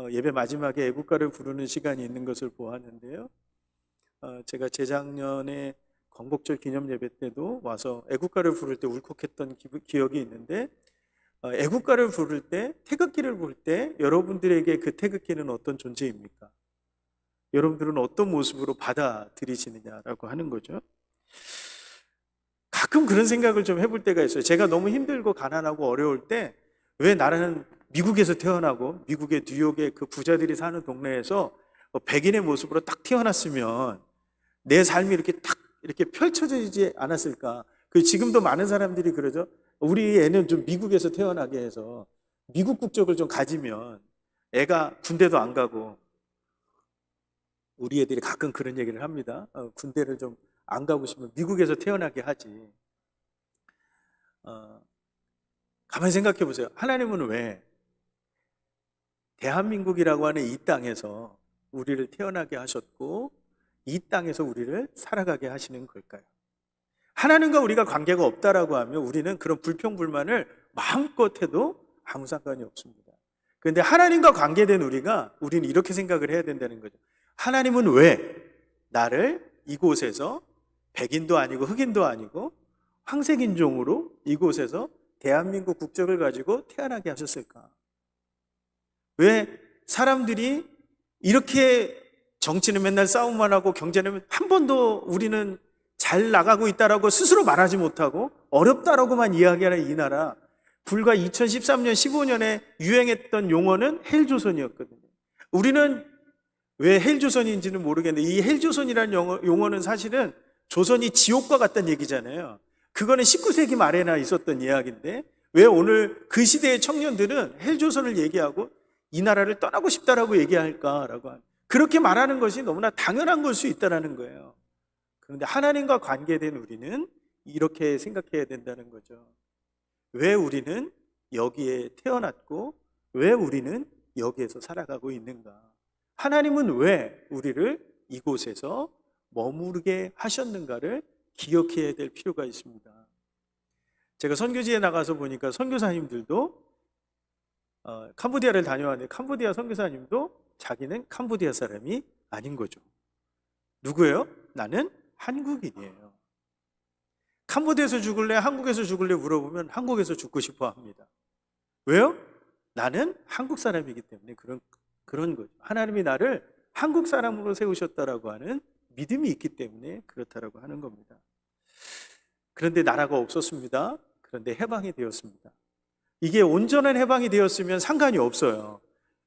예배 마지막에 애국가를 부르는 시간이 있는 것을 보았는데요. 제가 재작년에 광복절 기념 예배 때도 와서 애국가를 부를 때 울컥했던 기억이 있는데 애국가를 부를 때 태극기를 부를 때 여러분들에게 그 태극기는 어떤 존재입니까? 여러분들은 어떤 모습으로 받아들이시느냐라고 하는 거죠. 가끔 그런 생각을 좀 해볼 때가 있어요. 제가 너무 힘들고 가난하고 어려울 때 왜 나라는 미국에서 태어나고 미국의 뉴욕의 그 부자들이 사는 동네에서 백인의 모습으로 딱 태어났으면 내 삶이 이렇게 딱 이렇게 펼쳐지지 않았을까? 지금도 많은 사람들이 그러죠. 우리 애는 좀 미국에서 태어나게 해서 미국 국적을 좀 가지면 애가 군대도 안 가고, 우리 애들이 가끔 그런 얘기를 합니다. 군대를 좀 안 가고 싶으면 미국에서 태어나게 하지. 가만히 생각해 보세요. 하나님은 왜 대한민국이라고 하는 이 땅에서 우리를 태어나게 하셨고 이 땅에서 우리를 살아가게 하시는 걸까요? 하나님과 우리가 관계가 없다라고 하면 우리는 그런 불평불만을 마음껏 해도 아무 상관이 없습니다. 그런데 하나님과 관계된 우리는 이렇게 생각을 해야 된다는 거죠. 하나님은 왜 나를 이곳에서 백인도 아니고 흑인도 아니고 황색인종으로 이곳에서 대한민국 국적을 가지고 태어나게 하셨을까? 왜 사람들이 이렇게 정치는 맨날 싸움만 하고 경제는 한 번도 우리는 잘 나가고 있다라고 스스로 말하지 못하고 어렵다라고만 이야기하는 이 나라, 불과 2013년, 15년에 유행했던 용어는 헬조선이었거든요. 우리는 왜 헬조선인지는 모르겠는데 이 헬조선이라는 용어는 사실은 조선이 지옥과 같다는 얘기잖아요. 그거는 19세기 말에나 있었던 이야기인데 왜 오늘 그 시대의 청년들은 헬조선을 얘기하고 이 나라를 떠나고 싶다라고 얘기할까라고 하는, 그렇게 말하는 것이 너무나 당연한 걸 수 있다는 거예요. 그런데 하나님과 관계된 우리는 이렇게 생각해야 된다는 거죠. 왜 우리는 여기에 태어났고 왜 우리는 여기에서 살아가고 있는가? 하나님은 왜 우리를 이곳에서 머무르게 하셨는가를 기억해야 될 필요가 있습니다. 제가 선교지에 나가서 보니까 선교사님들도 캄보디아를 다녀왔는데 캄보디아 선교사님도 자기는 캄보디아 사람이 아닌 거죠. 누구예요? 나는 한국인이에요. 캄보디아에서 죽을래? 한국에서 죽을래? 물어보면 한국에서 죽고 싶어 합니다. 왜요? 나는 한국 사람이기 때문에 그런 거죠. 하나님이 나를 한국 사람으로 세우셨다라고 하는 믿음이 있기 때문에 그렇다라고 하는 겁니다. 그런데 나라가 없었습니다. 그런데 해방이 되었습니다. 이게 온전한 해방이 되었으면 상관이 없어요.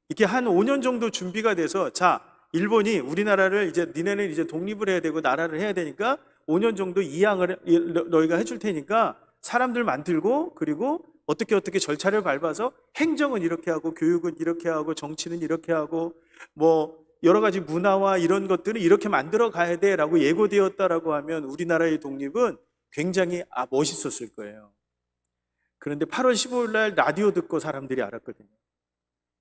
이게 한 5년 정도 준비가 돼서, 자, 일본이 우리나라를 이제 니네는 이제 독립을 해야 되고 나라를 해야 되니까 5년 정도 이양을 너희가 해줄 테니까 사람들 만들고, 그리고 어떻게 절차를 밟아서 행정은 이렇게 하고 교육은 이렇게 하고 정치는 이렇게 하고 뭐 여러 가지 문화와 이런 것들을 이렇게 만들어 가야 돼라고 예고되었다라고 하면 우리나라의 독립은 굉장히 멋있었을 거예요. 그런데 8월 15일 날 라디오 듣고 사람들이 알았거든요.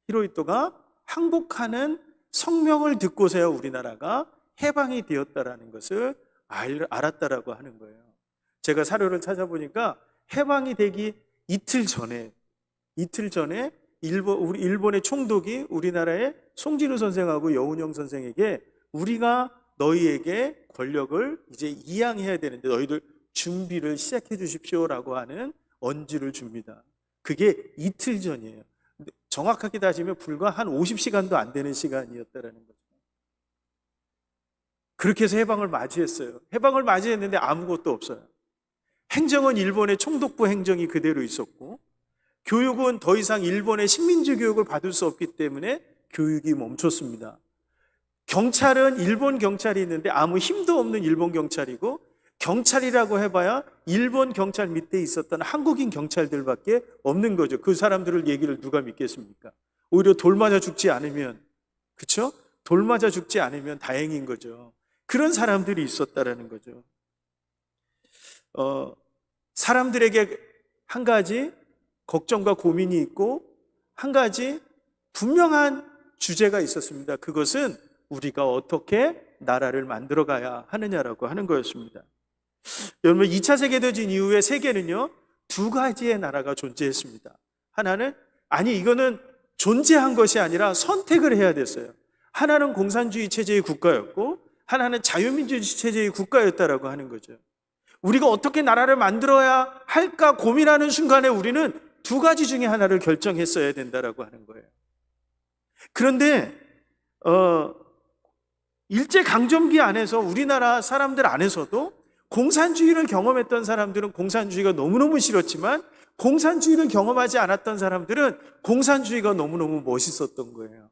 히로히토가 항복하는 성명을 듣고서야 우리나라가 해방이 되었다라는 것을 알았다라고 하는 거예요. 제가 사료를 찾아보니까 해방이 되기 이틀 전에 우리 일본의 총독이 우리나라의 송진우 선생하고 여운형 선생에게 우리가 너희에게 권력을 이제 이양해야 되는데 너희들 준비를 시작해 주십시오라고 하는 언지를 줍니다. 그게 이틀 전이에요. 정확하게 따지면 불과 한 50시간도 안 되는 시간이었다라는 거죠. 그렇게 해서 해방을 맞이했어요. 해방을 맞이했는데 아무것도 없어요. 행정은 일본의 총독부 행정이 그대로 있었고, 교육은 더 이상 일본의 식민지 교육을 받을 수 없기 때문에 교육이 멈췄습니다. 경찰은 일본 경찰이 있는데 아무 힘도 없는 일본 경찰이고, 경찰이라고 해봐야 일본 경찰 밑에 있었던 한국인 경찰들밖에 없는 거죠. 그 사람들을 얘기를 누가 믿겠습니까? 오히려 돌 맞아 죽지 않으면, 그렇죠? 돌 맞아 죽지 않으면 다행인 거죠. 그런 사람들이 있었다라는 거죠. 사람들에게 한 가지 걱정과 고민이 있고 한 가지 분명한 주제가 있었습니다. 그것은 우리가 어떻게 나라를 만들어 가야 하느냐라고 하는 거였습니다. 여러분, 2차 세계대전 이후에 세계는요, 두 가지의 나라가 존재했습니다. 하나는, 이거는 존재한 것이 아니라 선택을 해야 됐어요. 하나는 공산주의 체제의 국가였고 하나는 자유민주주의 체제의 국가였다라고 하는 거죠. 우리가 어떻게 나라를 만들어야 할까 고민하는 순간에 우리는 두 가지 중에 하나를 결정했어야 된다라고 하는 거예요. 그런데 일제강점기 안에서 우리나라 사람들 안에서도 공산주의를 경험했던 사람들은 공산주의가 너무너무 싫었지만 공산주의를 경험하지 않았던 사람들은 공산주의가 너무너무 멋있었던 거예요.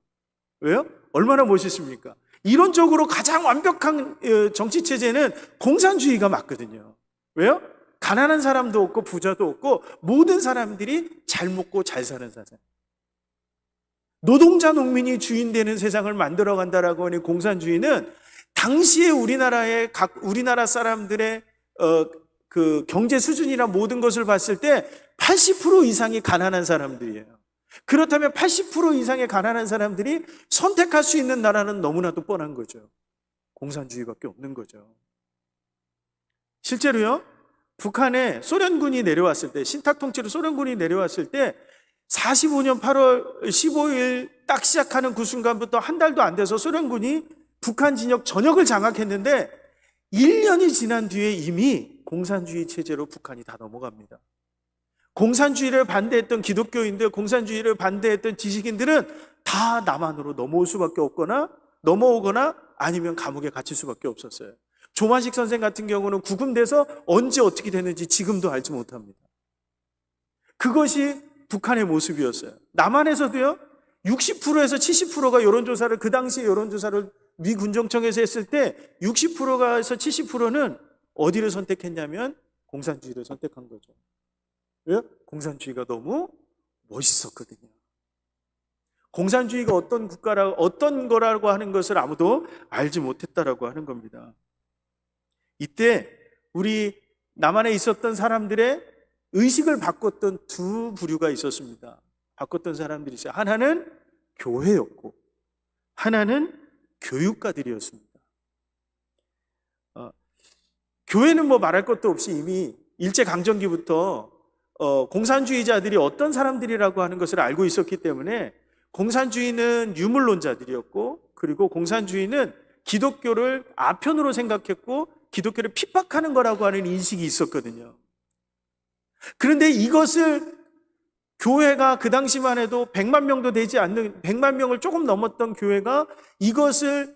왜요? 얼마나 멋있습니까? 이론적으로 가장 완벽한 정치 체제는 공산주의가 맞거든요. 왜요? 가난한 사람도 없고 부자도 없고 모든 사람들이 잘 먹고 잘 사는 세상. 노동자 농민이 주인 되는 세상을 만들어 간다라고 하는 공산주의는 당시에 우리나라 사람들의 그 경제 수준이나 모든 것을 봤을 때 80% 이상이 가난한 사람들이에요. 그렇다면 80% 이상의 가난한 사람들이 선택할 수 있는 나라는 너무나도 뻔한 거죠. 공산주의밖에 없는 거죠. 실제로요, 북한에 소련군이 내려왔을 때, 신탁 통치로 소련군이 내려왔을 때 45년 8월 15일 딱 시작하는 그 순간부터 한 달도 안 돼서 소련군이 북한 진역 전역을 장악했는데 1년이 지난 뒤에 이미 공산주의 체제로 북한이 다 넘어갑니다. 공산주의를 반대했던 기독교인들, 공산주의를 반대했던 지식인들은 다 남한으로 넘어올 수밖에 없거나 넘어오거나 아니면 감옥에 갇힐 수밖에 없었어요. 조만식 선생 같은 경우는 구금돼서 언제 어떻게 됐는지 지금도 알지 못합니다. 그것이 북한의 모습이었어요. 남한에서도요, 60%에서 70%가 여론조사를, 그 당시에 여론조사를 미 군정청에서 했을 때 60%가에서 70%는 어디를 선택했냐면 공산주의를 선택한 거죠. 왜요? 공산주의가 너무 멋있었거든요. 공산주의가 어떤 거라고 하는 것을 아무도 알지 못했다라고 하는 겁니다. 이때 우리 남한에 있었던 사람들의 의식을 바꿨던 두 부류가 있었습니다. 바꿨던 사람들이 있어요. 하나는 교회였고 하나는 교육가들이었습니다. 교회는 뭐 말할 것도 없이 이미 일제강점기부터 공산주의자들이 어떤 사람들이라고 하는 것을 알고 있었기 때문에 공산주의는 유물론자들이었고, 그리고 공산주의는 기독교를 아편으로 생각했고 기독교를 핍박하는 거라고 하는 인식이 있었거든요. 그런데 이것을 교회가 그 당시만 해도 100만 명도 되지 않는, 100만 명을 조금 넘었던 교회가 이것을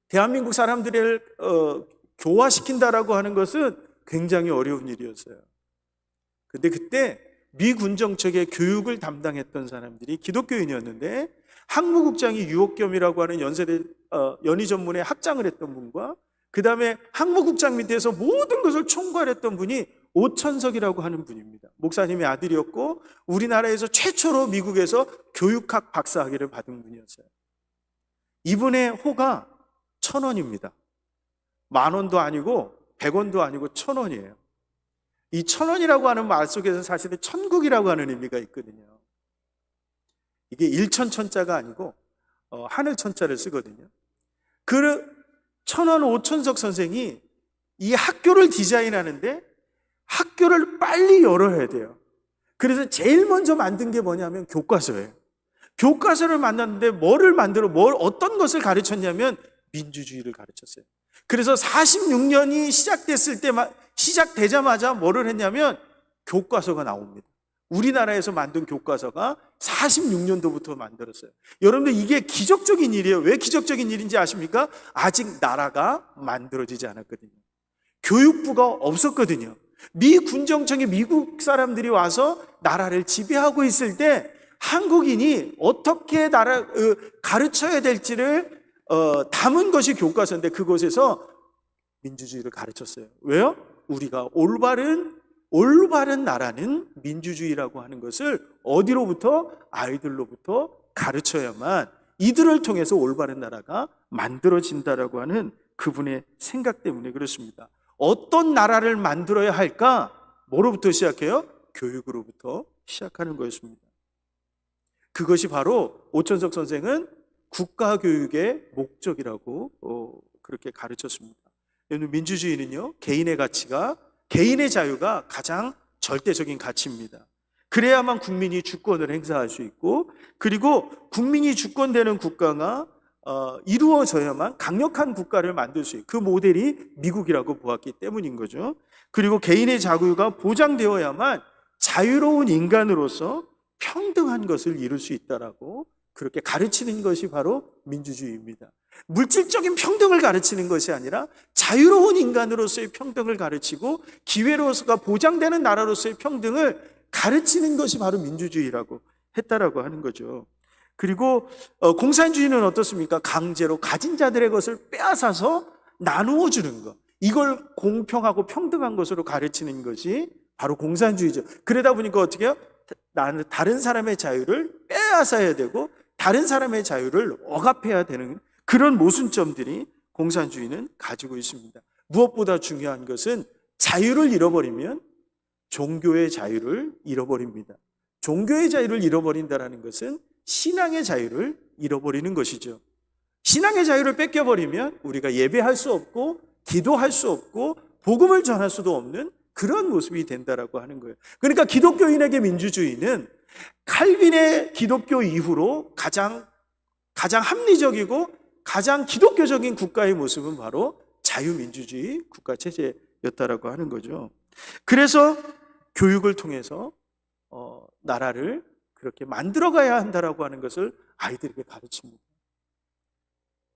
대한민국 사람들을 교화시킨다라고 하는 것은 굉장히 어려운 일이었어요. 근데 그때 미 군정청의 교육을 담당했던 사람들이 기독교인이었는데, 학무국장이 유옥겸이라고 하는 연세대 연희전문의 학장을 했던 분과 그 다음에 학무국장 밑에서 모든 것을 총괄했던 분이 오천석이라고 하는 분입니다. 목사님의 아들이었고 우리나라에서 최초로 미국에서 교육학 박사학위를 받은 분이었어요. 이분의 호가 1,000원입니다. 10,000원도 아니고 100원도 아니고 1,000원이에요. 이 1,000원이라고 하는 말 속에서 사실은 천국이라고 하는 의미가 있거든요. 이게 일천천자가 아니고 하늘천자를 쓰거든요. 그 1,000원 오천석 선생이 이 학교를 디자인하는데 학교를 빨리 열어야 돼요. 그래서 제일 먼저 만든 게 뭐냐면 교과서예요. 교과서를 만났는데 어떤 것을 가르쳤냐면 민주주의를 가르쳤어요. 그래서 46년이 시작되자마자 뭐를 했냐면 교과서가 나옵니다. 우리나라에서 만든 교과서가 46년도부터 만들었어요. 여러분들 이게 기적적인 일이에요. 왜 기적적인 일인지 아십니까? 아직 나라가 만들어지지 않았거든요. 교육부가 없었거든요. 미 군정청에 미국 사람들이 와서 나라를 지배하고 있을 때 한국인이 어떻게 가르쳐야 될지를 담은 것이 교과서인데, 그곳에서 민주주의를 가르쳤어요. 왜요? 우리가 올바른 나라는 민주주의라고 하는 것을 어디로부터? 아이들로부터 가르쳐야만 이들을 통해서 올바른 나라가 만들어진다라고 하는 그분의 생각 때문에 그렇습니다. 어떤 나라를 만들어야 할까? 뭐로부터 시작해요? 교육으로부터 시작하는 것입니다. 그것이 바로 오천석 선생은 국가교육의 목적이라고 그렇게 가르쳤습니다. 민주주의는요, 개인의 가치가, 개인의 자유가 가장 절대적인 가치입니다. 그래야만 국민이 주권을 행사할 수 있고, 그리고 국민이 주권되는 국가가 이루어져야만 강력한 국가를 만들 수 있고, 그 모델이 미국이라고 보았기 때문인 거죠. 그리고 개인의 자유가 보장되어야만 자유로운 인간으로서 평등한 것을 이룰 수 있다라고 그렇게 가르치는 것이 바로 민주주의입니다. 물질적인 평등을 가르치는 것이 아니라 자유로운 인간으로서의 평등을 가르치고 기회로서가 보장되는 나라로서의 평등을 가르치는 것이 바로 민주주의라고 했다라고 하는 거죠. 그리고 공산주의는 어떻습니까? 강제로 가진 자들의 것을 빼앗아서 나누어 주는 것, 이걸 공평하고 평등한 것으로 가르치는 것이 바로 공산주의죠. 그러다 보니까 어떻게 해요? 나는 다른 사람의 자유를 빼앗아야 되고 다른 사람의 자유를 억압해야 되는 그런 모순점들이 공산주의는 가지고 있습니다. 무엇보다 중요한 것은 자유를 잃어버리면 종교의 자유를 잃어버립니다. 종교의 자유를 잃어버린다는 것은 신앙의 자유를 잃어버리는 것이죠. 신앙의 자유를 뺏겨버리면 우리가 예배할 수 없고 기도할 수 없고 복음을 전할 수도 없는 그런 모습이 된다라고 하는 거예요. 그러니까 기독교인에게 민주주의는 칼빈의 기독교 이후로 가장 합리적이고 가장 기독교적인 국가의 모습은 바로 자유민주주의 국가체제였다라고 하는 거죠. 그래서 교육을 통해서 나라를 그렇게 만들어가야 한다라고 하는 것을 아이들에게 가르칩니다.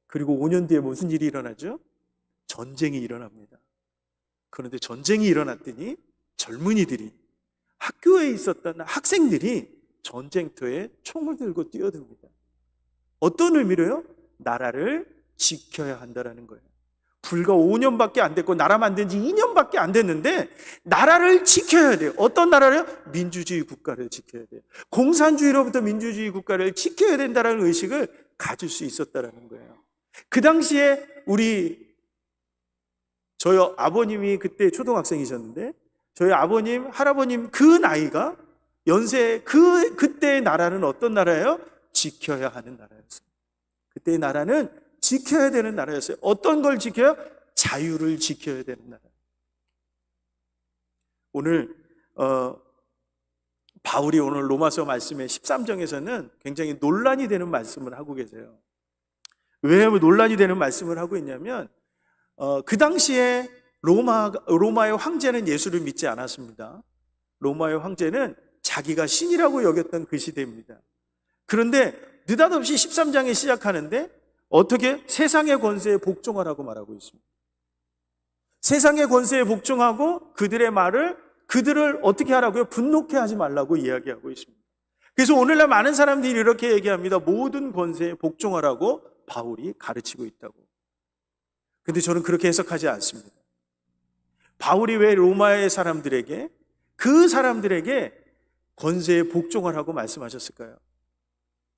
그리고 5년 뒤에 무슨 일이 일어나죠? 전쟁이 일어납니다. 그런데 전쟁이 일어났더니 젊은이들이, 학교에 있었던 학생들이 전쟁터에 총을 들고 뛰어듭니다. 어떤 의미로요? 나라를 지켜야 한다라는 거예요. 불과 5년밖에 안 됐고 나라 만든 지 2년밖에 안 됐는데 나라를 지켜야 돼요. 어떤 나라를요? 민주주의 국가를 지켜야 돼요. 공산주의로부터 민주주의 국가를 지켜야 된다는 의식을 가질 수 있었다라는 거예요. 그 당시에 저희 아버님이 그때 초등학생이셨는데 저희 아버님, 할아버님 그 나이가 연세 그때의 나라는 어떤 나라예요? 지켜야 하는 나라였어요. 그때의 나라는 지켜야 되는 나라였어요. 어떤 걸 지켜요? 자유를 지켜야 되는 나라. 오늘 바울이 오늘 로마서 말씀의 13장에서는 굉장히 논란이 되는 말씀을 하고 계세요. 왜 논란이 되는 말씀을 하고 있냐면 그 당시에 로마의 황제는 예수를 믿지 않았습니다. 로마의 황제는 자기가 신이라고 여겼던 그 시대입니다. 그런데 느닷없이 13장에 시작하는데 어떻게 세상의 권세에 복종하라고 말하고 있습니다. 세상의 권세에 복종하고 그들을 어떻게 하라고요? 분노케 하지 말라고 이야기하고 있습니다. 그래서 오늘날 많은 사람들이 이렇게 얘기합니다. 모든 권세에 복종하라고 바울이 가르치고 있다고. 근데 저는 그렇게 해석하지 않습니다. 바울이 왜 로마의 사람들에게 그 사람들에게 권세에 복종하라고 말씀하셨을까요?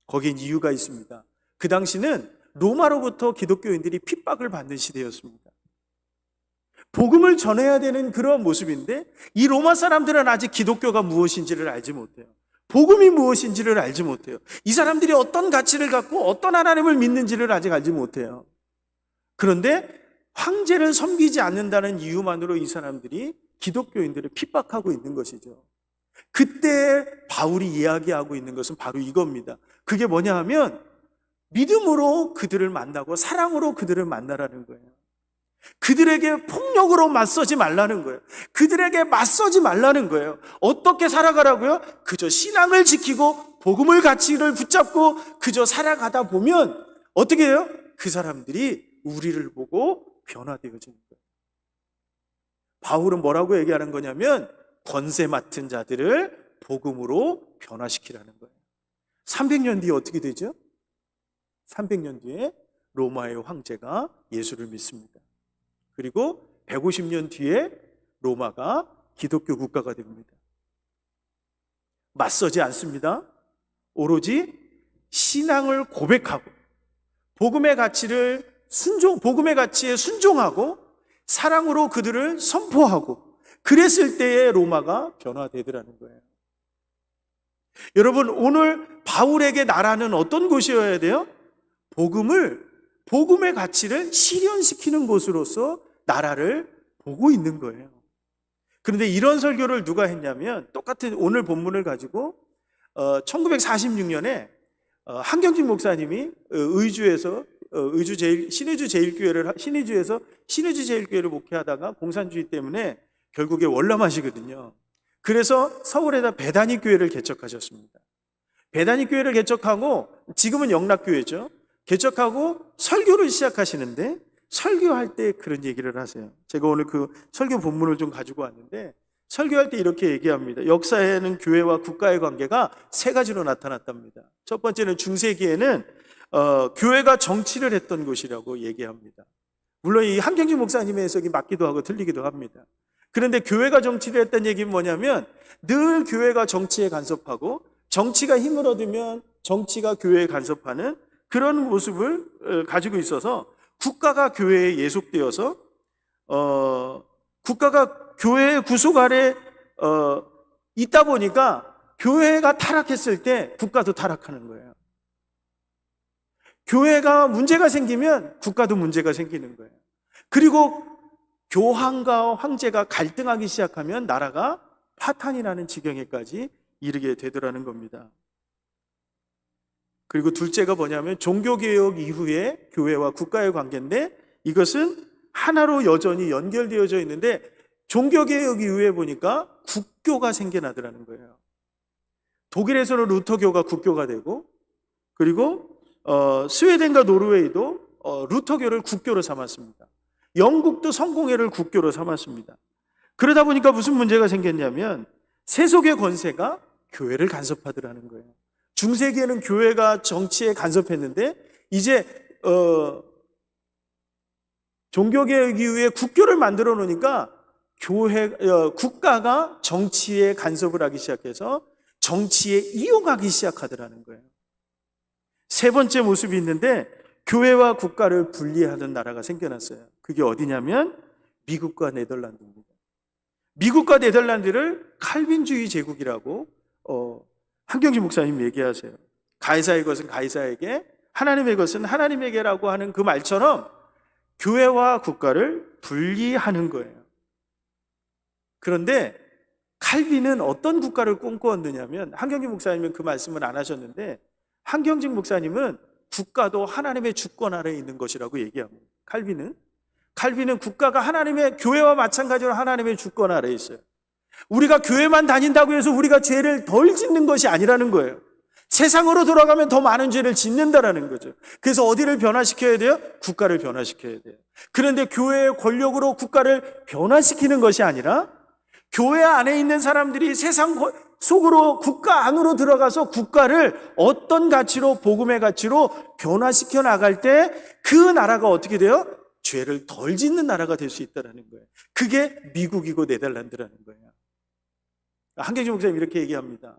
거기엔 이유가 있습니다. 그 당시는 로마로부터 기독교인들이 핍박을 받는 시대였습니다. 복음을 전해야 되는 그런 모습인데 이 로마 사람들은 아직 기독교가 무엇인지를 알지 못해요. 복음이 무엇인지를 알지 못해요. 이 사람들이 어떤 가치를 갖고 어떤 하나님을 믿는지를 아직 알지 못해요. 그런데 황제를 섬기지 않는다는 이유만으로 이 사람들이 기독교인들을 핍박하고 있는 것이죠. 그때 바울이 이야기하고 있는 것은 바로 이겁니다. 그게 뭐냐 하면 믿음으로 그들을 만나고 사랑으로 그들을 만나라는 거예요. 그들에게 폭력으로 맞서지 말라는 거예요. 그들에게 맞서지 말라는 거예요. 어떻게 살아가라고요? 그저 신앙을 지키고 복음을 가치를 붙잡고 그저 살아가다 보면 어떻게 해요? 그 사람들이 우리를 보고 변화되어지는 거예요. 바울은 뭐라고 얘기하는 거냐면 권세 맡은 자들을 복음으로 변화시키라는 거예요. 300년 뒤에 어떻게 되죠? 300년 뒤에 로마의 황제가 예수를 믿습니다. 그리고 150년 뒤에 로마가 기독교 국가가 됩니다. 맞서지 않습니다. 오로지 신앙을 고백하고 복음의 가치에 순종하고 사랑으로 그들을 선포하고 그랬을 때에 로마가 변화되더라는 거예요. 여러분, 오늘 바울에게 나라는 어떤 곳이어야 돼요? 복음의 가치를 실현시키는 곳으로서 나라를 보고 있는 거예요. 그런데 이런 설교를 누가 했냐면 똑같은 오늘 본문을 가지고 1946년에 한경직 목사님이 신의주에서 신의주 제일교회를 목회하다가 공산주의 때문에 결국에 월남하시거든요. 그래서 서울에다 배다니 교회를 개척하셨습니다. 배다니 교회를 개척하고 지금은 영락교회죠. 개척하고 설교를 시작하시는데 설교할 때 그런 얘기를 하세요. 제가 오늘 그 설교 본문을 좀 가지고 왔는데 설교할 때 이렇게 얘기합니다. 역사에는 교회와 국가의 관계가 세 가지로 나타났답니다. 첫 번째는 중세기에는 교회가 정치를 했던 곳이라고 얘기합니다. 물론 이 한경직 목사님의 해석이 맞기도 하고 틀리기도 합니다. 그런데 교회가 정치를 했다는 얘기는 뭐냐면 늘 교회가 정치에 간섭하고 정치가 힘을 얻으면 정치가 교회에 간섭하는 그런 모습을 가지고 있어서 국가가 교회에 예속되어서 국가가 교회의 구속 아래 있다 보니까 교회가 타락했을 때 국가도 타락하는 거예요. 교회가 문제가 생기면 국가도 문제가 생기는 거예요. 그리고 교황과 황제가 갈등하기 시작하면 나라가 파탄이 나는 지경에까지 이르게 되더라는 겁니다. 그리고 둘째가 뭐냐면 종교개혁 이후에 교회와 국가의 관계인데 이것은 하나로 여전히 연결되어져 있는데 종교개혁 이후에 보니까 국교가 생겨나더라는 거예요. 독일에서는 루터교가 국교가 되고 그리고 스웨덴과 노르웨이도 루터교를 국교로 삼았습니다. 영국도 성공회를 국교로 삼았습니다. 그러다 보니까 무슨 문제가 생겼냐면 세속의 권세가 교회를 간섭하더라는 거예요. 중세기에는 교회가 정치에 간섭했는데 이제 종교개혁 이후에 국교를 만들어 놓으니까 국가가 정치에 간섭을 하기 시작해서 정치에 이용하기 시작하더라는 거예요. 세 번째 모습이 있는데 교회와 국가를 분리하는 나라가 생겨났어요. 그게 어디냐면 미국과 네덜란드입니다. 미국과 네덜란드를 칼빈주의 제국이라고 한경직 목사님 얘기하세요. 가이사의 것은 가이사에게, 하나님의 것은 하나님에게라고 하는 그 말처럼 교회와 국가를 분리하는 거예요. 그런데 칼빈은 어떤 국가를 꿈꾸었느냐면 한경직 목사님은 그 말씀을 안 하셨는데 한경직 목사님은 국가도 하나님의 주권 아래에 있는 것이라고 얘기합니다. 칼빈은 국가가 하나님의, 교회와 마찬가지로 하나님의 주권 아래에 있어요. 우리가 교회만 다닌다고 해서 우리가 죄를 덜 짓는 것이 아니라는 거예요. 세상으로 돌아가면 더 많은 죄를 짓는다라는 거죠. 그래서 어디를 변화시켜야 돼요? 국가를 변화시켜야 돼요. 그런데 교회의 권력으로 국가를 변화시키는 것이 아니라 교회 안에 있는 사람들이 세상 속으로 국가 안으로 들어가서 국가를 어떤 가치로, 복음의 가치로 변화시켜 나갈 때 그 나라가 어떻게 돼요? 죄를 덜 짓는 나라가 될 수 있다는 거예요. 그게 미국이고 네덜란드라는 거예요. 한경직 목사님 이렇게 얘기합니다.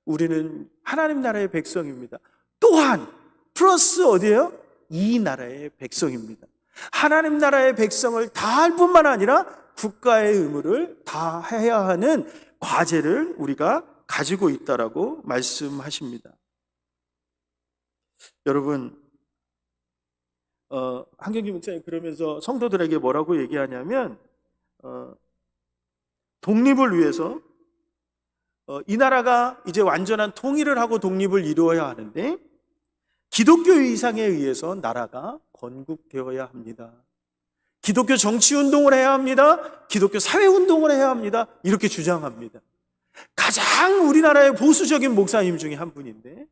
우리는 하나님 나라의 백성입니다. 또한 플러스 어디예요? 이 나라의 백성입니다. 하나님 나라의 백성을 다 할 뿐만 아니라 국가의 의무를 다 해야 하는 과제를 우리가 가지고 있다라고 말씀하십니다. 여러분, 한경직 목사님 그러면서 성도들에게 뭐라고 얘기하냐면 독립을 위해서 이 나라가 이제 완전한 통일을 하고 독립을 이루어야 하는데 기독교 이상에 의해서 나라가 건국되어야 합니다. 기독교 정치운동을 해야 합니다. 기독교 사회운동을 해야 합니다. 이렇게 주장합니다. 가장 우리나라의 보수적인 목사님 중에 한 분인데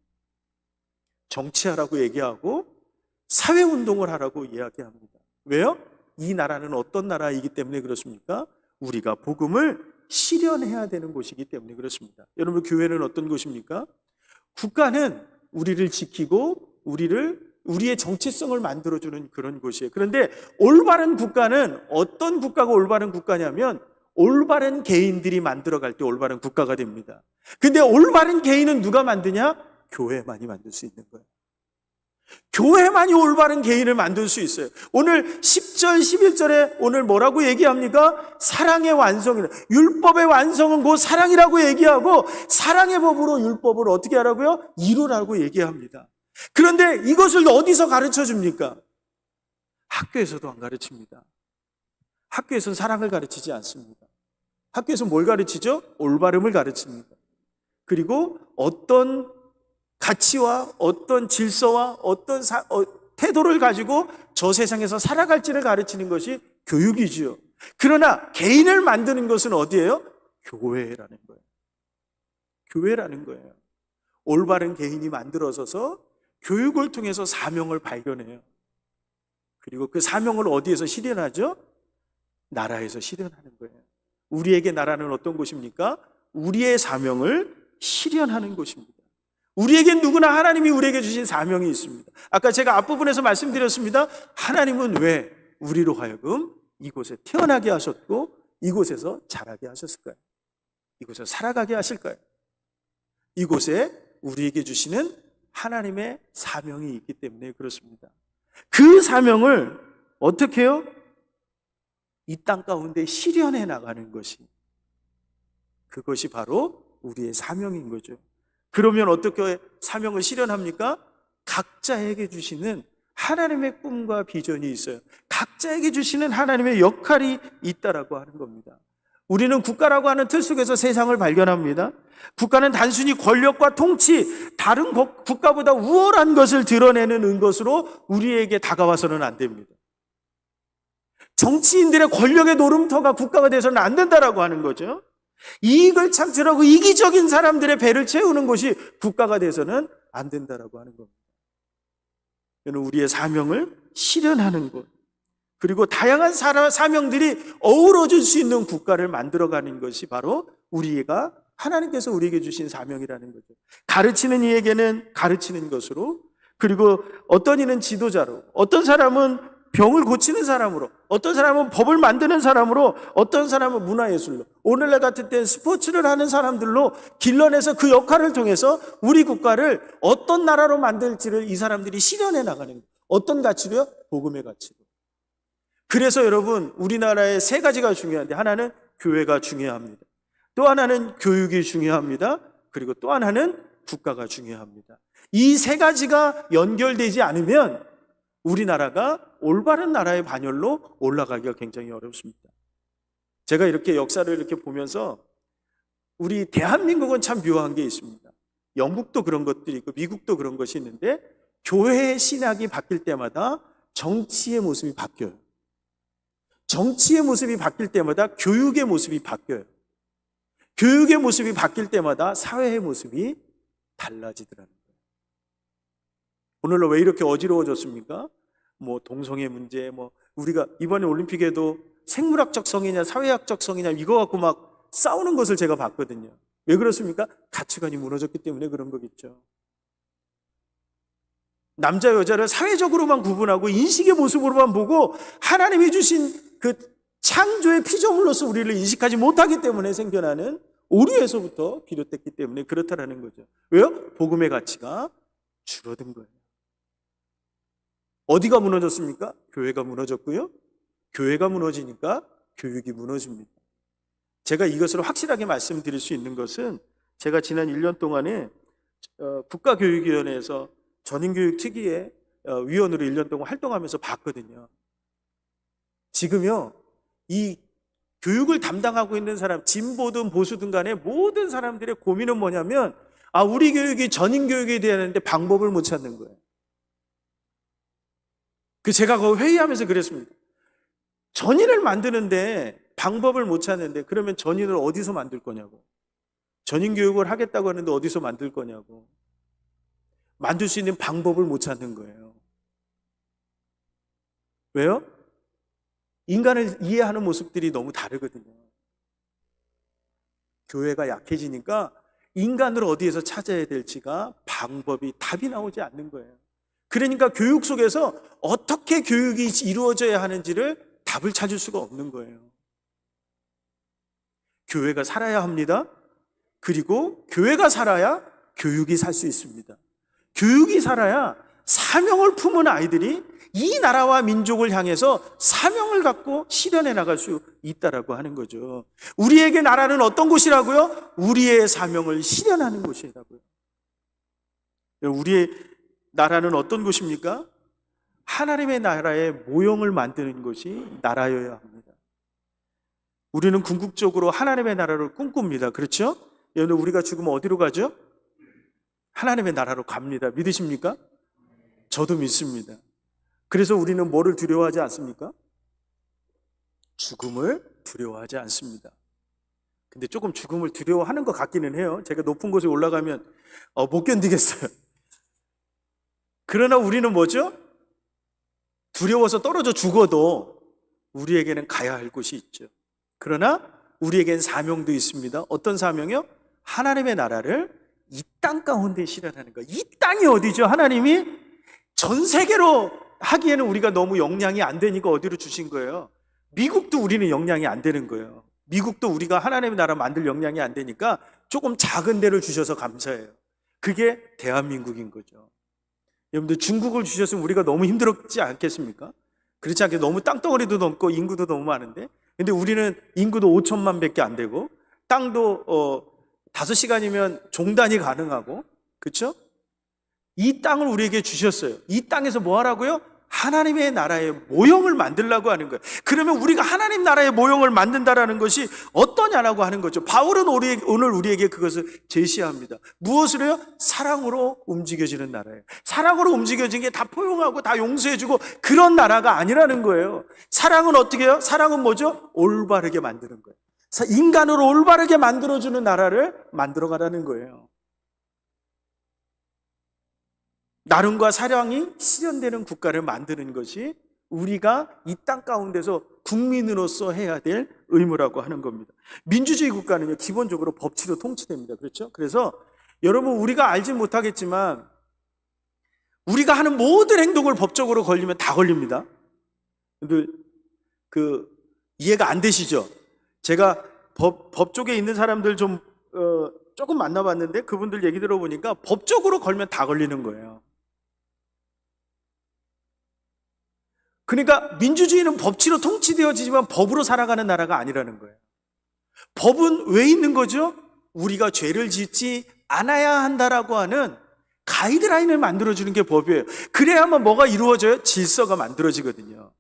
정치하라고 얘기하고 사회운동을 하라고 이야기합니다. 왜요? 이 나라는 어떤 나라이기 때문에 그렇습니까? 우리가 복음을 실현해야 되는 곳이기 때문에 그렇습니다. 여러분, 교회는 어떤 곳입니까? 국가는 우리를 지키고 우리의 정체성을 만들어주는 그런 곳이에요. 그런데 올바른 국가는 어떤 국가가 올바른 국가냐면 올바른 개인들이 만들어갈 때 올바른 국가가 됩니다. 근데 올바른 개인은 누가 만드냐? 교회만이 만들 수 있는 거예요. 교회만이 올바른 개인을 만들 수 있어요. 오늘 10절, 11절에 오늘 뭐라고 얘기합니까? 사랑의 완성이라. 율법의 완성은 곧 사랑이라고 얘기하고 사랑의 법으로 율법을 어떻게 하라고요? 이루라고 얘기합니다. 그런데 이것을 어디서 가르쳐 줍니까? 학교에서도 안 가르칩니다. 학교에서는 사랑을 가르치지 않습니다. 학교에서 뭘 가르치죠? 올바름을 가르칩니다. 그리고 어떤 가치와 어떤 질서와 어떤 태도를 가지고 저 세상에서 살아갈지를 가르치는 것이 교육이지요. 그러나 개인을 만드는 것은 어디예요? 교회라는 거예요. 교회라는 거예요. 올바른 개인이 만들어서서 교육을 통해서 사명을 발견해요. 그리고 그 사명을 어디에서 실현하죠? 나라에서 실현하는 거예요. 우리에게 나라는 어떤 곳입니까? 우리의 사명을 실현하는 곳입니다. 우리에겐 누구나 하나님이 우리에게 주신 사명이 있습니다. 아까 제가 앞부분에서 말씀드렸습니다. 하나님은 왜 우리로 하여금 이곳에 태어나게 하셨고 이곳에서 자라게 하셨을까요? 이곳에서 살아가게 하실까요? 이곳에 우리에게 주시는 하나님의 사명이 있기 때문에 그렇습니다. 그 사명을 어떻게 해요? 이 땅 가운데 실현해 나가는 것이, 그것이 바로 우리의 사명인 거죠. 그러면 어떻게 사명을 실현합니까? 각자에게 주시는 하나님의 꿈과 비전이 있어요. 각자에게 주시는 하나님의 역할이 있다라고 하는 겁니다. 우리는 국가라고 하는 틀 속에서 세상을 발견합니다. 국가는 단순히 권력과 통치, 다른 국가보다 우월한 것을 드러내는 것으로 우리에게 다가와서는 안 됩니다. 정치인들의 권력의 노름터가 국가가 돼서는 안 된다라고 하는 거죠. 이익을 창출하고 이기적인 사람들의 배를 채우는 것이 국가가 돼서는 안 된다라고 하는 겁니다. 이는 우리의 사명을 실현하는 것, 그리고 다양한 사명들이 어우러질 수 있는 국가를 만들어가는 것이 바로 우리가 하나님께서 우리에게 주신 사명이라는 거죠. 가르치는 이에게는 가르치는 것으로, 그리고 어떤 이는 지도자로, 어떤 사람은 병을 고치는 사람으로, 어떤 사람은 법을 만드는 사람으로, 어떤 사람은 문화예술로, 오늘날 같은 때는 스포츠를 하는 사람들로 길러내서 그 역할을 통해서 우리 국가를 어떤 나라로 만들지를 이 사람들이 실현해 나가는 거예요. 어떤 가치로요? 복음의 가치로. 그래서 여러분, 우리나라에 세 가지가 중요한데, 하나는 교회가 중요합니다. 또 하나는 교육이 중요합니다. 그리고 또 하나는 국가가 중요합니다. 이 세 가지가 연결되지 않으면 우리나라가 올바른 나라의 반열로 올라가기가 굉장히 어렵습니다. 제가 이렇게 역사를 이렇게 보면서 우리 대한민국은 참 묘한 게 있습니다. 영국도 그런 것들이 있고 미국도 그런 것이 있는데, 교회의 신학이 바뀔 때마다 정치의 모습이 바뀌어요. 정치의 모습이 바뀔 때마다 교육의 모습이 바뀌어요. 교육의 모습이 바뀔 때마다 사회의 모습이 달라지더라는 거예요. 오늘날 왜 이렇게 어지러워졌습니까? 뭐 동성애 문제, 뭐 우리가 이번에 올림픽에도 생물학적 성이냐 사회학적 성이냐 이거 갖고 막 싸우는 것을 제가 봤거든요. 왜 그렇습니까? 가치관이 무너졌기 때문에 그런 거겠죠. 남자 여자를 사회적으로만 구분하고 인식의 모습으로만 보고 하나님이 주신 그 창조의 피조물로서 우리를 인식하지 못하기 때문에 생겨나는 오류에서부터 비롯됐기 때문에 그렇다라는 거죠. 왜요? 복음의 가치가 줄어든 거예요. 어디가 무너졌습니까? 교회가 무너졌고요. 교회가 무너지니까 교육이 무너집니다. 제가 이것을 확실하게 말씀드릴 수 있는 것은, 제가 지난 1년 동안에 국가교육위원회에서 전인교육 특위의 위원으로 1년 동안 활동하면서 봤거든요. 지금요, 이 교육을 담당하고 있는 사람, 진보든 보수든 간에 모든 사람들의 고민은 뭐냐면, 우리 교육이 전인교육이 돼야 하는데 방법을 못 찾는 거예요. 제가 거기 회의하면서 그랬습니다. 전인을 만드는데 방법을 못 찾는데, 그러면 전인을 어디서 만들 거냐고. 전인교육을 하겠다고 하는데 어디서 만들 거냐고. 만들 수 있는 방법을 못 찾는 거예요. 왜요? 인간을 이해하는 모습들이 너무 다르거든요. 교회가 약해지니까 인간을 어디에서 찾아야 될지가, 방법이, 답이 나오지 않는 거예요. 그러니까 교육 속에서 어떻게 교육이 이루어져야 하는지를 답을 찾을 수가 없는 거예요. 교회가 살아야 합니다. 그리고 교회가 살아야 교육이 살 수 있습니다. 교육이 살아야 사명을 품은 아이들이 이 나라와 민족을 향해서 사명을 갖고 실현해 나갈 수 있다라고 하는 거죠. 우리에게 나라는 어떤 곳이라고요? 우리의 사명을 실현하는 곳이라고요. 우리의 나라는 어떤 곳입니까? 하나님의 나라의 모형을 만드는 것이 나라여야 합니다. 우리는 궁극적으로 하나님의 나라를 꿈꿉니다. 그렇죠? 여러분, 우리가 죽으면 어디로 가죠? 하나님의 나라로 갑니다. 믿으십니까? 저도 믿습니다. 그래서 우리는 뭐를 두려워하지 않습니까? 죽음을 두려워하지 않습니다. 근데 조금 죽음을 두려워하는 것 같기는 해요. 제가 높은 곳에 올라가면 못 견디겠어요. 그러나 우리는 뭐죠? 두려워서 떨어져 죽어도 우리에게는 가야 할 곳이 있죠. 그러나 우리에겐 사명도 있습니다. 어떤 사명이요? 하나님의 나라를 이 땅 가운데 실현하는 거예요. 이 땅이 어디죠? 하나님이 전 세계로 하기에는 우리가 너무 역량이 안 되니까 어디로 주신 거예요? 미국도 우리는 역량이 안 되는 거예요. 미국도 우리가 하나님의 나라 만들 역량이 안 되니까 조금 작은 데를 주셔서 감사해요. 그게 대한민국인 거죠. 여러분들 중국을 주셨으면 우리가 너무 힘들었지 않겠습니까? 그렇지 않게 너무 땅덩어리도 넘고 인구도 너무 많은데, 근데 우리는 인구도 5천만 밖에 안 되고 땅도 5시간이면 종단이 가능하고, 그렇죠? 이 땅을 우리에게 주셨어요. 이 땅에서 뭐 하라고요? 하나님의 나라의 모형을 만들려고 하는 거예요. 그러면 우리가 하나님 나라의 모형을 만든다라는 것이 어떠냐라고 하는 거죠. 바울은 오늘 우리에게 그것을 제시합니다. 무엇으로요? 사랑으로 움직여지는 나라예요. 사랑으로 움직여진 게 다 포용하고 다 용서해주고 그런 나라가 아니라는 거예요. 사랑은 어떻게 해요? 사랑은 뭐죠? 올바르게 만드는 거예요. 인간으로 올바르게 만들어주는 나라를 만들어가라는 거예요. 나눔과 사랑이 실현되는 국가를 만드는 것이 우리가 이 땅 가운데서 국민으로서 해야 될 의무라고 하는 겁니다. 민주주의 국가는요, 기본적으로 법치로 통치됩니다. 그렇죠? 그래서 여러분, 우리가 알지 못하겠지만 우리가 하는 모든 행동을 법적으로 걸리면 다 걸립니다. 근데 이해가 안 되시죠? 제가 법 쪽에 있는 사람들 조금 만나봤는데 그분들 얘기 들어보니까 법적으로 걸면 다 걸리는 거예요. 그러니까 민주주의는 법치로 통치되어지지만 법으로 살아가는 나라가 아니라는 거예요. 법은 왜 있는 거죠? 우리가 죄를 짓지 않아야 한다라고 하는 가이드라인을 만들어주는 게 법이에요. 그래야만 뭐가 이루어져요? 질서가 만들어지거든요.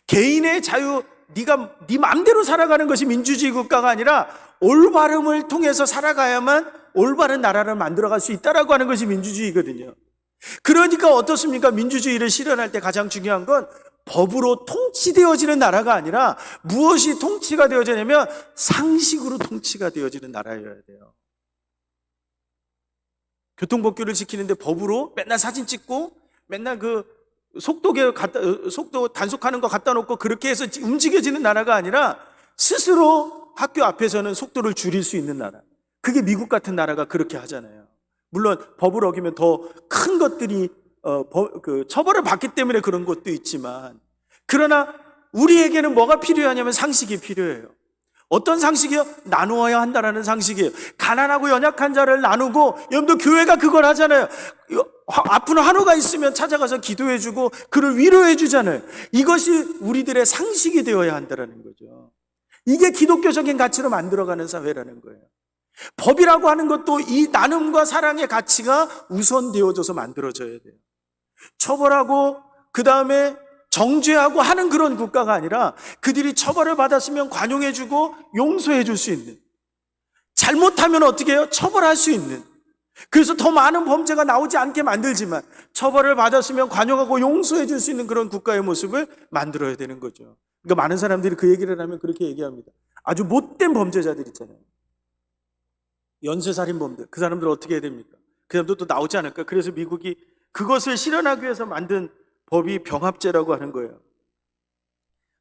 개인의 자유, 네 마음대로 살아가는 것이 민주주의 국가가 아니라 올바름을 통해서 살아가야만 올바른 나라를 만들어갈 수 있다라고 하는 것이 민주주의거든요. 그러니까 어떻습니까? 민주주의를 실현할 때 가장 중요한 건 법으로 통치되어지는 나라가 아니라 무엇이 통치가 되어지냐면 상식으로 통치가 되어지는 나라여야 돼요. 교통법규를 지키는데 법으로 맨날 사진 찍고 맨날 속도 단속하는 거 갖다 놓고 그렇게 해서 움직여지는 나라가 아니라 스스로 학교 앞에서는 속도를 줄일 수 있는 나라. 그게 미국 같은 나라가 그렇게 하잖아요. 물론 법을 어기면 더 큰 것들이 처벌을 받기 때문에 그런 것도 있지만, 그러나 우리에게는 뭐가 필요하냐면 상식이 필요해요. 어떤 상식이요? 나누어야 한다라는 상식이에요. 가난하고 연약한 자를 나누고, 여러분들 교회가 그걸 하잖아요. 아픈 환우가 있으면 찾아가서 기도해주고 그를 위로해주잖아요. 이것이 우리들의 상식이 되어야 한다라는 거죠. 이게 기독교적인 가치로 만들어가는 사회라는 거예요. 법이라고 하는 것도 이 나눔과 사랑의 가치가 우선되어져서 만들어져야 돼요. 처벌하고 그 다음에 정죄하고 하는 그런 국가가 아니라 그들이 처벌을 받았으면 관용해주고 용서해줄 수 있는, 잘못하면 어떻게 해요? 처벌할 수 있는, 그래서 더 많은 범죄가 나오지 않게 만들지만 처벌을 받았으면 관용하고 용서해줄 수 있는 그런 국가의 모습을 만들어야 되는 거죠. 그러니까 많은 사람들이 그 얘기를 하면 그렇게 얘기합니다. 아주 못된 범죄자들 있잖아요. 연쇄살인범들, 그 사람들 어떻게 해야 됩니까? 그 사람들도 나오지 않을까? 그래서 미국이 그것을 실현하기 위해서 만든 법이 병합죄라고 하는 거예요.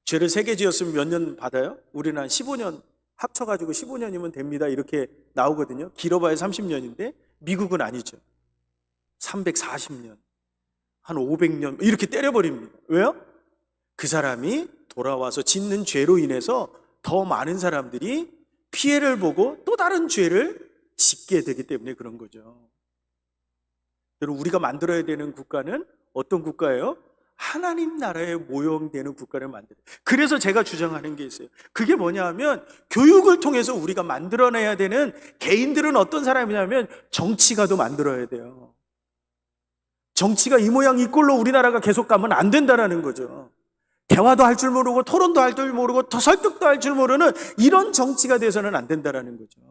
죄를 3개 지었으면 몇 년 받아요? 우리는 한 15년 합쳐가지고 15년이면 됩니다, 이렇게 나오거든요. 길어봐야 30년인데 미국은 아니죠. 340년, 한 500년 이렇게 때려버립니다. 왜요? 그 사람이 돌아와서 짓는 죄로 인해서 더 많은 사람들이 피해를 보고 또 다른 죄를 짓게 되기 때문에 그런 거죠. 여러분, 우리가 만들어야 되는 국가는 어떤 국가예요? 하나님 나라에 모형되는 국가를 만들어요. 그래서 제가 주장하는 게 있어요. 그게 뭐냐 하면 교육을 통해서 우리가 만들어내야 되는, 개인들은 어떤 사람이냐면 정치가도 만들어야 돼요. 정치가 이 모양 이 꼴로 우리나라가 계속 가면 안 된다라는 거죠. 대화도 할 줄 모르고 토론도 할 줄 모르고 더 설득도 할 줄 모르는 이런 정치가 돼서는 안 된다라는 거죠.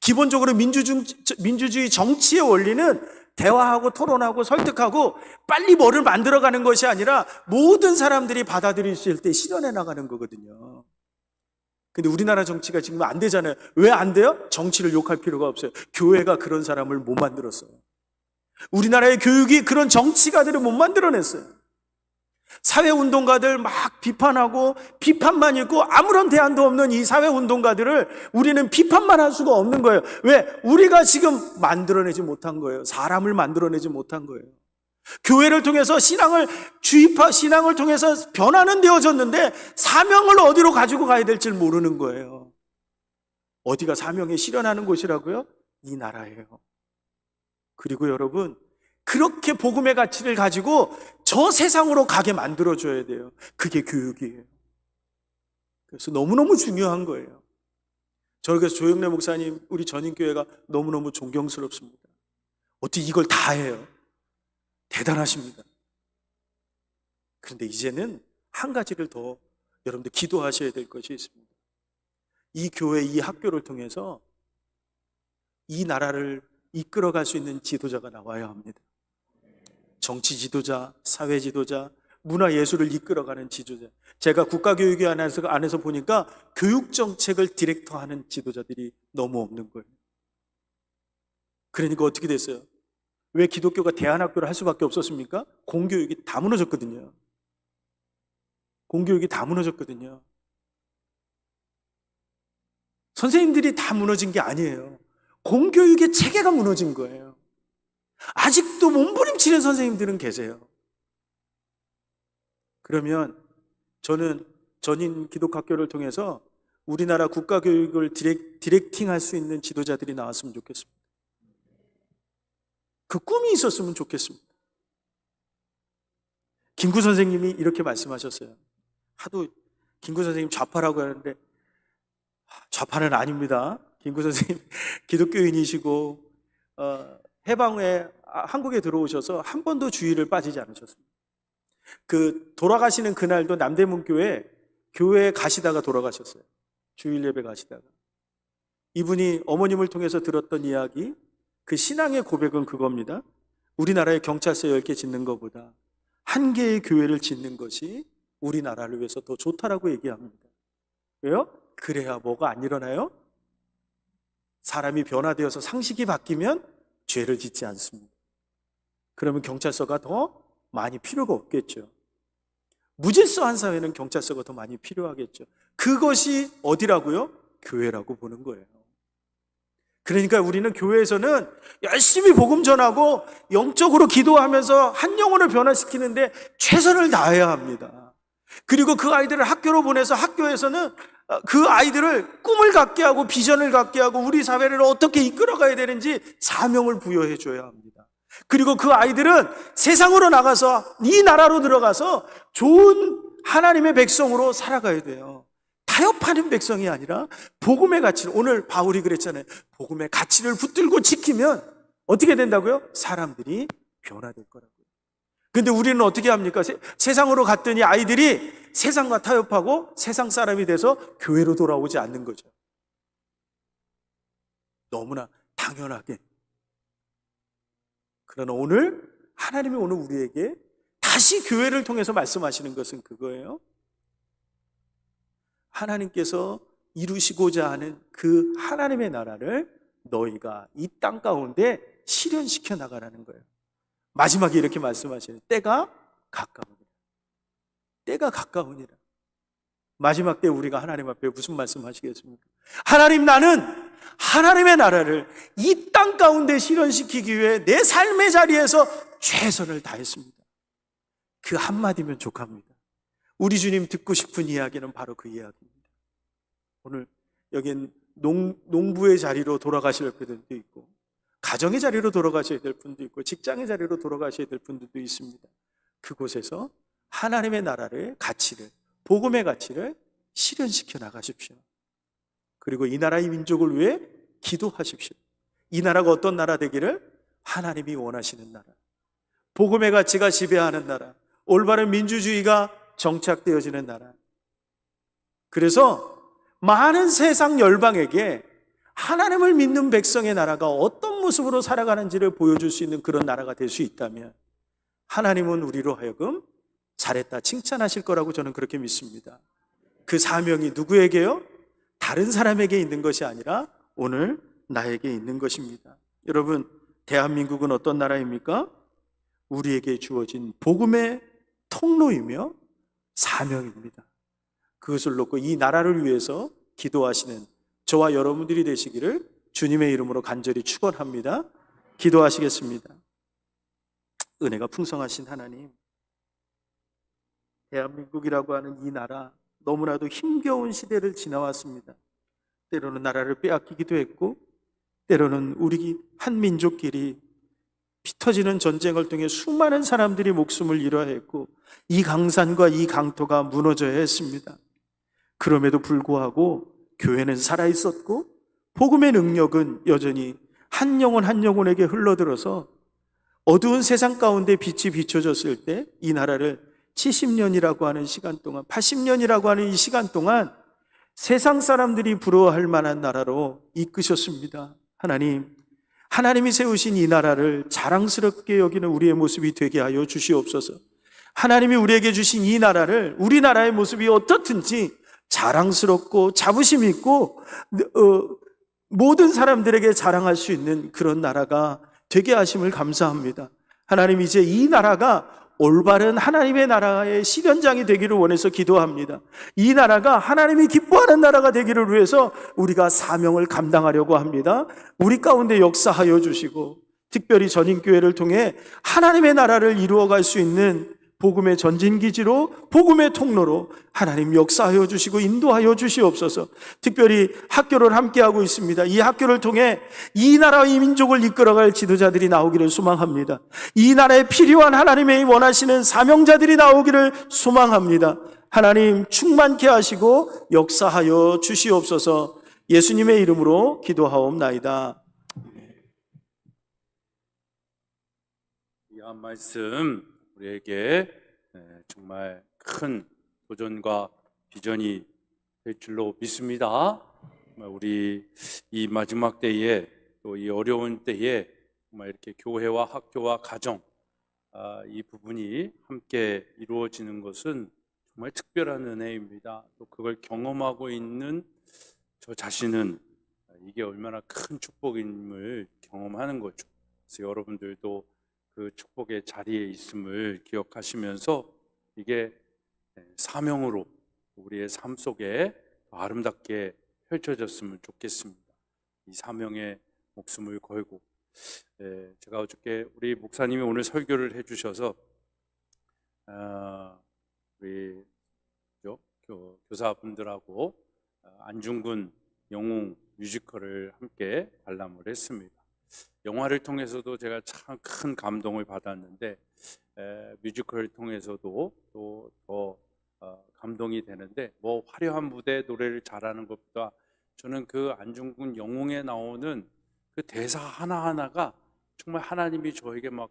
기본적으로 민주주의 정치의 원리는 대화하고 토론하고 설득하고 빨리 뭐를 만들어가는 것이 아니라 모든 사람들이 받아들일 수 있을 때 실현해 나가는 거거든요. 근데 우리나라 정치가 지금 안 되잖아요. 왜 안 돼요? 정치를 욕할 필요가 없어요. 교회가 그런 사람을 못 만들었어요. 우리나라의 교육이 그런 정치가들을 못 만들어냈어요. 사회운동가들 막 비판하고 비판만 있고 아무런 대안도 없는 이 사회운동가들을 우리는 비판만 할 수가 없는 거예요. 왜? 우리가 지금 만들어내지 못한 거예요. 사람을 만들어내지 못한 거예요. 교회를 통해서 신앙을 통해서 변화는 되어졌는데 사명을 어디로 가지고 가야 될지 모르는 거예요. 어디가 사명에 실현하는 곳이라고요? 이 나라예요. 그리고 여러분, 그렇게 복음의 가치를 가지고 저 세상으로 가게 만들어줘야 돼요. 그게 교육이에요. 그래서 너무너무 중요한 거예요. 저는 그래서 조영래 목사님, 우리 전인교회가 너무너무 존경스럽습니다. 어떻게 이걸 다 해요? 대단하십니다. 그런데 이제는 한 가지를 더 여러분들 기도하셔야 될 것이 있습니다. 이 교회, 이 학교를 통해서 이 나라를 이끌어갈 수 있는 지도자가 나와야 합니다. 정치 지도자, 사회 지도자, 문화 예술을 이끌어가는 지도자. 제가 국가교육위 안에서 보니까 교육정책을 디렉터하는 지도자들이 너무 없는 거예요. 그러니까 어떻게 됐어요? 왜 기독교가 대안학교를 할 수밖에 없었습니까? 공교육이 다 무너졌거든요. 공교육이 다 무너졌거든요. 선생님들이 다 무너진 게 아니에요. 공교육의 체계가 무너진 거예요. 아직도 몸부림치는 선생님들은 계세요. 그러면 저는 전인 기독학교를 통해서 우리나라 국가교육을 디렉팅할 수 있는 지도자들이 나왔으면 좋겠습니다. 그 꿈이 있었으면 좋겠습니다. 김구 선생님이 이렇게 말씀하셨어요. 하도 김구 선생님 좌파라고 하는데 좌파는 아닙니다. 김구 선생님 기독교인이시고 해방 후에 한국에 들어오셔서 한 번도 주일을 빠지지 않으셨습니다. 그 돌아가시는 그날도 남대문 교회에 가시다가 돌아가셨어요. 주일 예배 가시다가. 이분이 어머님을 통해서 들었던 이야기, 그 신앙의 고백은 그겁니다. 우리나라에 경찰서 10개 짓는 것보다 한 개의 교회를 짓는 것이 우리나라를 위해서 더 좋다라고 얘기합니다. 왜요? 그래야 뭐가 안 일어나요? 사람이 변화되어서 상식이 바뀌면 죄를 짓지 않습니다. 그러면 경찰서가 더 많이 필요가 없겠죠. 무질서한 사회는 경찰서가 더 많이 필요하겠죠. 그것이 어디라고요? 교회라고 보는 거예요. 그러니까 우리는 교회에서는 열심히 복음 전하고 영적으로 기도하면서 한 영혼을 변화시키는데 최선을 다해야 합니다. 그리고 그 아이들을 학교로 보내서 학교에서는 그 아이들을 꿈을 갖게 하고 비전을 갖게 하고 우리 사회를 어떻게 이끌어가야 되는지 사명을 부여해 줘야 합니다. 그리고 그 아이들은 세상으로 나가서 이 나라로 들어가서 좋은 하나님의 백성으로 살아가야 돼요. 타협하는 백성이 아니라 복음의 가치를, 오늘 바울이 그랬잖아요. 복음의 가치를 붙들고 지키면 어떻게 된다고요? 사람들이 변화될 거라고요. 근데 우리는 어떻게 합니까? 세상으로 갔더니 아이들이 세상과 타협하고 세상 사람이 돼서 교회로 돌아오지 않는 거죠. 너무나 당연하게. 그러나 오늘 하나님이 오늘 우리에게 다시 교회를 통해서 말씀하시는 것은 그거예요. 하나님께서 이루시고자 하는 그 하나님의 나라를 너희가 이 땅 가운데 실현시켜 나가라는 거예요. 마지막에 이렇게 말씀하시는 때가 가까우니라. 때가 가까우니라. 마지막 때 우리가 하나님 앞에 무슨 말씀하시겠습니까? 하나님, 나는 하나님의 나라를 이 땅 가운데 실현시키기 위해 내 삶의 자리에서 최선을 다했습니다. 그 한마디면 족합니다. 우리 주님 듣고 싶은 이야기는 바로 그 이야기입니다. 오늘 여긴 농부의 자리로 돌아가실 분들도 있고 가정의 자리로 돌아가셔야 될 분도 있고 직장의 자리로 돌아가셔야 될 분들도 있습니다. 그곳에서 하나님의 나라의 가치를, 복음의 가치를 실현시켜 나가십시오. 그리고 이 나라의 민족을 위해 기도하십시오. 이 나라가 어떤 나라 되기를? 하나님이 원하시는 나라, 복음의 가치가 지배하는 나라, 올바른 민주주의가 정착되어지는 나라. 그래서 많은 세상 열방에게 하나님을 믿는 백성의 나라가 어떤 모습으로 살아가는지를 보여줄 수 있는 그런 나라가 될 수 있다면 하나님은 우리로 하여금 잘했다 칭찬하실 거라고 저는 그렇게 믿습니다. 그 사명이 누구에게요? 다른 사람에게 있는 것이 아니라 오늘 나에게 있는 것입니다. 여러분, 대한민국은 어떤 나라입니까? 우리에게 주어진 복음의 통로이며 사명입니다. 그것을 놓고 이 나라를 위해서 기도하시는 저와 여러분들이 되시기를 주님의 이름으로 간절히 축원합니다. 기도하시겠습니다. 은혜가 풍성하신 하나님, 대한민국이라고 하는 이 나라 너무나도 힘겨운 시대를 지나왔습니다. 때로는 나라를 빼앗기기도 했고, 때로는 우리 한 민족끼리 피터지는 전쟁을 통해 수많은 사람들이 목숨을 잃어야 했고, 이 강산과 이 강토가 무너져야 했습니다. 그럼에도 불구하고 교회는 살아있었고, 복음의 능력은 여전히 한 영혼 한 영혼에게 흘러들어서 어두운 세상 가운데 빛이 비춰졌을 때 이 나라를 70년이라고 하는 시간 동안, 80년이라고 하는 이 시간 동안 세상 사람들이 부러워할 만한 나라로 이끄셨습니다. 하나님, 하나님이 세우신 이 나라를 자랑스럽게 여기는 우리의 모습이 되게 하여 주시옵소서. 하나님이 우리에게 주신 이 나라를, 우리나라의 모습이 어떻든지 자랑스럽고 자부심 있고 모든 사람들에게 자랑할 수 있는 그런 나라가 되게 하심을 감사합니다. 하나님, 이제 이 나라가 올바른 하나님의 나라의 실현장이 되기를 원해서 기도합니다. 이 나라가 하나님이 기뻐하는 나라가 되기를 위해서 우리가 사명을 감당하려고 합니다. 우리 가운데 역사하여 주시고, 특별히 전인교회를 통해 하나님의 나라를 이루어갈 수 있는 복음의 전진기지로, 복음의 통로로 하나님 역사하여 주시고 인도하여 주시옵소서. 특별히 학교를 함께하고 있습니다. 이 학교를 통해 이 나라, 이 민족을 이끌어갈 지도자들이 나오기를 소망합니다. 이 나라에 필요한 하나님의 원하시는 사명자들이 나오기를 소망합니다. 하나님 충만케 하시고 역사하여 주시옵소서. 예수님의 이름으로 기도하옵나이다. 이 한 말씀 우리에게 정말 큰 도전과 비전이 될 줄로 믿습니다. 우리 이 마지막 때에, 또 이 어려운 때에 정말 이렇게 교회와 학교와 가정, 이 부분이 함께 이루어지는 것은 정말 특별한 은혜입니다. 또 그걸 경험하고 있는 저 자신은 이게 얼마나 큰 축복임을 경험하는 거죠. 그래서 여러분들도 그 축복의 자리에 있음을 기억하시면서 이게 사명으로 우리의 삶 속에 아름답게 펼쳐졌으면 좋겠습니다. 이 사명에 목숨을 걸고, 제가 어저께 우리 목사님이 오늘 설교를 해주셔서 우리 교사분들하고 안중근 영웅 뮤지컬을 함께 관람을 했습니다. 영화를 통해서도 제가 참 큰 감동을 받았는데, 뮤지컬을 통해서도 또 더 감동이 되는데, 뭐 화려한 무대 노래를 잘하는 것보다 저는 그 안중근 영웅에 나오는 그 대사 하나하나가 정말 하나님이 저에게 막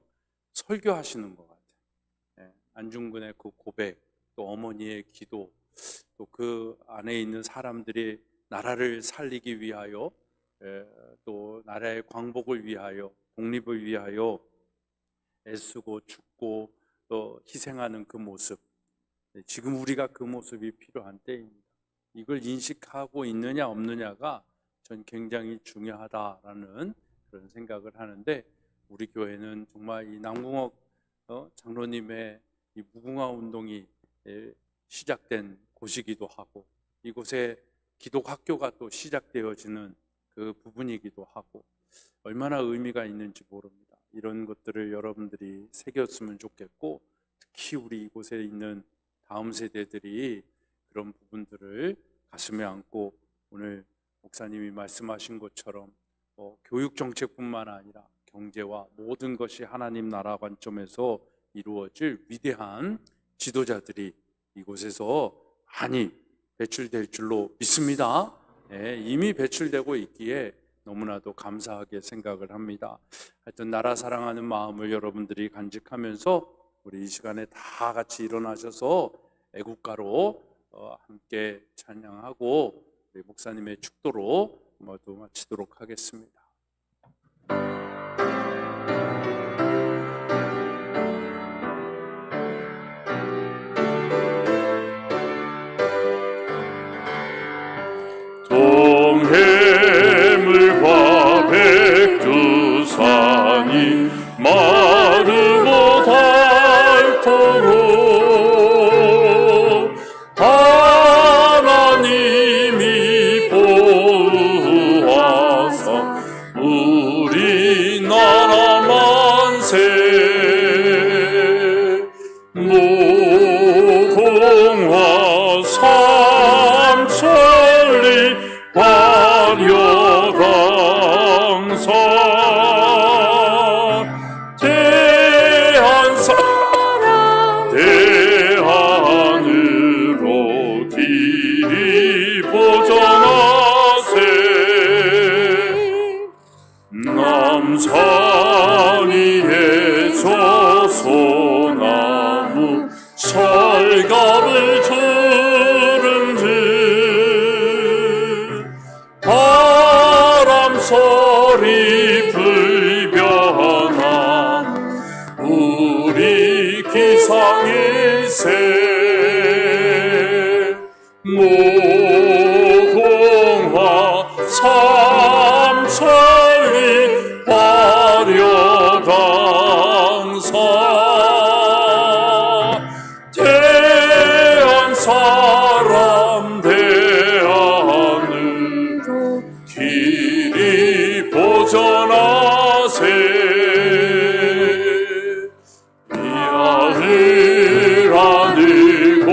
설교하시는 것 같아요. 안중근의 그 고백, 또 어머니의 기도, 또 그 안에 있는 사람들이 나라를 살리기 위하여, 또 나라의 광복을 위하여, 독립을 위하여 애쓰고 죽고 또 희생하는 그 모습, 지금 우리가 그 모습이 필요한 때입니다. 이걸 인식하고 있느냐 없느냐가 전 굉장히 중요하다라는 그런 생각을 하는데, 우리 교회는 정말 이 남궁옥 장로님의 이 무궁화 운동이 시작된 곳이기도 하고, 이곳에 기독학교가 또 시작되어지는 그 부분이기도 하고, 얼마나 의미가 있는지 모릅니다. 이런 것들을 여러분들이 새겼으면 좋겠고, 특히 우리 이곳에 있는 다음 세대들이 그런 부분들을 가슴에 안고, 오늘 목사님이 말씀하신 것처럼 교육 정책뿐만 아니라 경제와 모든 것이 하나님 나라 관점에서 이루어질 위대한 지도자들이 이곳에서 많이 배출될 줄로 믿습니다. 이미 배출되고 있기에 너무나도 감사하게 생각을 합니다. 하여튼 나라 사랑하는 마음을 여러분들이 간직하면서 우리 이 시간에 다 같이 일어나셔서 애국가로 함께 찬양하고 우리 목사님의 축도로 모두 마치도록 하겠습니다. 동해물과 백두산이 화려강사 대하늘로 길이 보전하세 남산 위에 저 소나무 철갑을 두른 듯 바람 소리 불변한 우리 기상일세 무궁화 삼천리 화려강사 대한 사람 대하늘로 길이 보전하세 미아를 하늘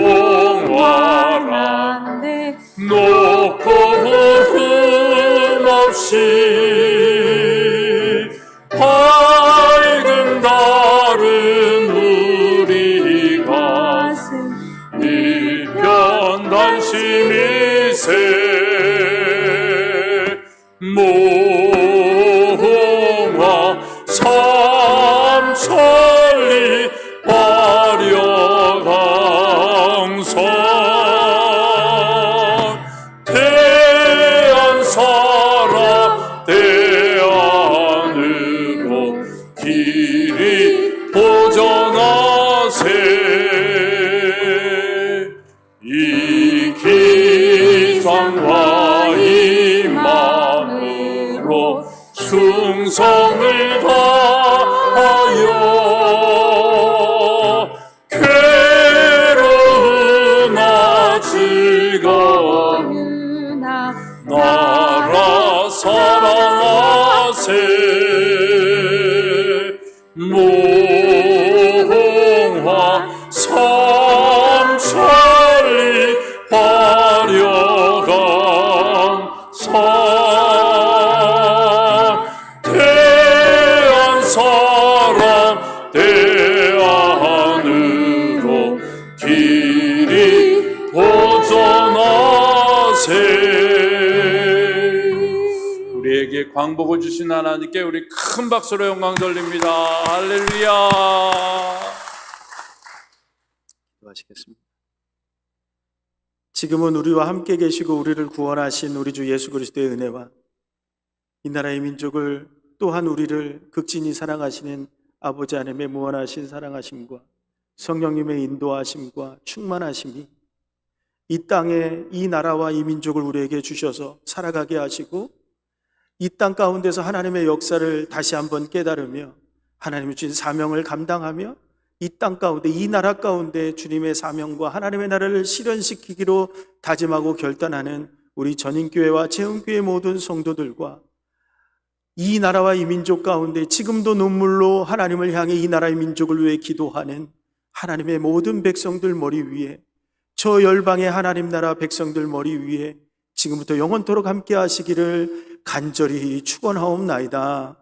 공활한데 높고 흠 없이 밝은 달은 우리 가슴 일편 단심이세 무궁화 삼천리 화려강사 대한 사람 대안으로 길이 보전하세 이 기상과 이 마음으로 충성을 다하여 괴로우나 즐거우나 나라 사랑하세 무궁화 삼천리 화려강사 대한 사람 대안으로 길이 보전하세 우리에게 광복을 주신 하나님께 우리 큰 박수로 영광 돌립니다. 할렐루야. 기도하시겠습니다. 지금은 우리와 함께 계시고 우리를 구원하신 우리 주 예수 그리스도의 은혜와 이 나라의 민족을 또한 우리를 극진히 사랑하시는 아버지 하나님의 무한하신 사랑하심과 성령님의 인도하심과 충만하심이 이 땅에 이 나라와 이 민족을 우리에게 주셔서 살아가게 하시고 이 땅 가운데서 하나님의 역사를 다시 한번 깨달으며 하나님이 주신 사명을 감당하며 이 땅 가운데 이 나라 가운데 주님의 사명과 하나님의 나라를 실현시키기로 다짐하고 결단하는 우리 전인교회와 재흥교회 모든 성도들과 이 나라와 이 민족 가운데 지금도 눈물로 하나님을 향해 이 나라의 민족을 위해 기도하는 하나님의 모든 백성들 머리 위에 저 열방의 하나님 나라 백성들 머리 위에 지금부터 영원토록 함께 하시기를 간절히 축원하옵나이다.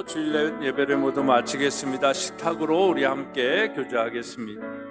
주일 예배를 모두 마치겠습니다. 식탁으로 우리 함께 교제하겠습니다.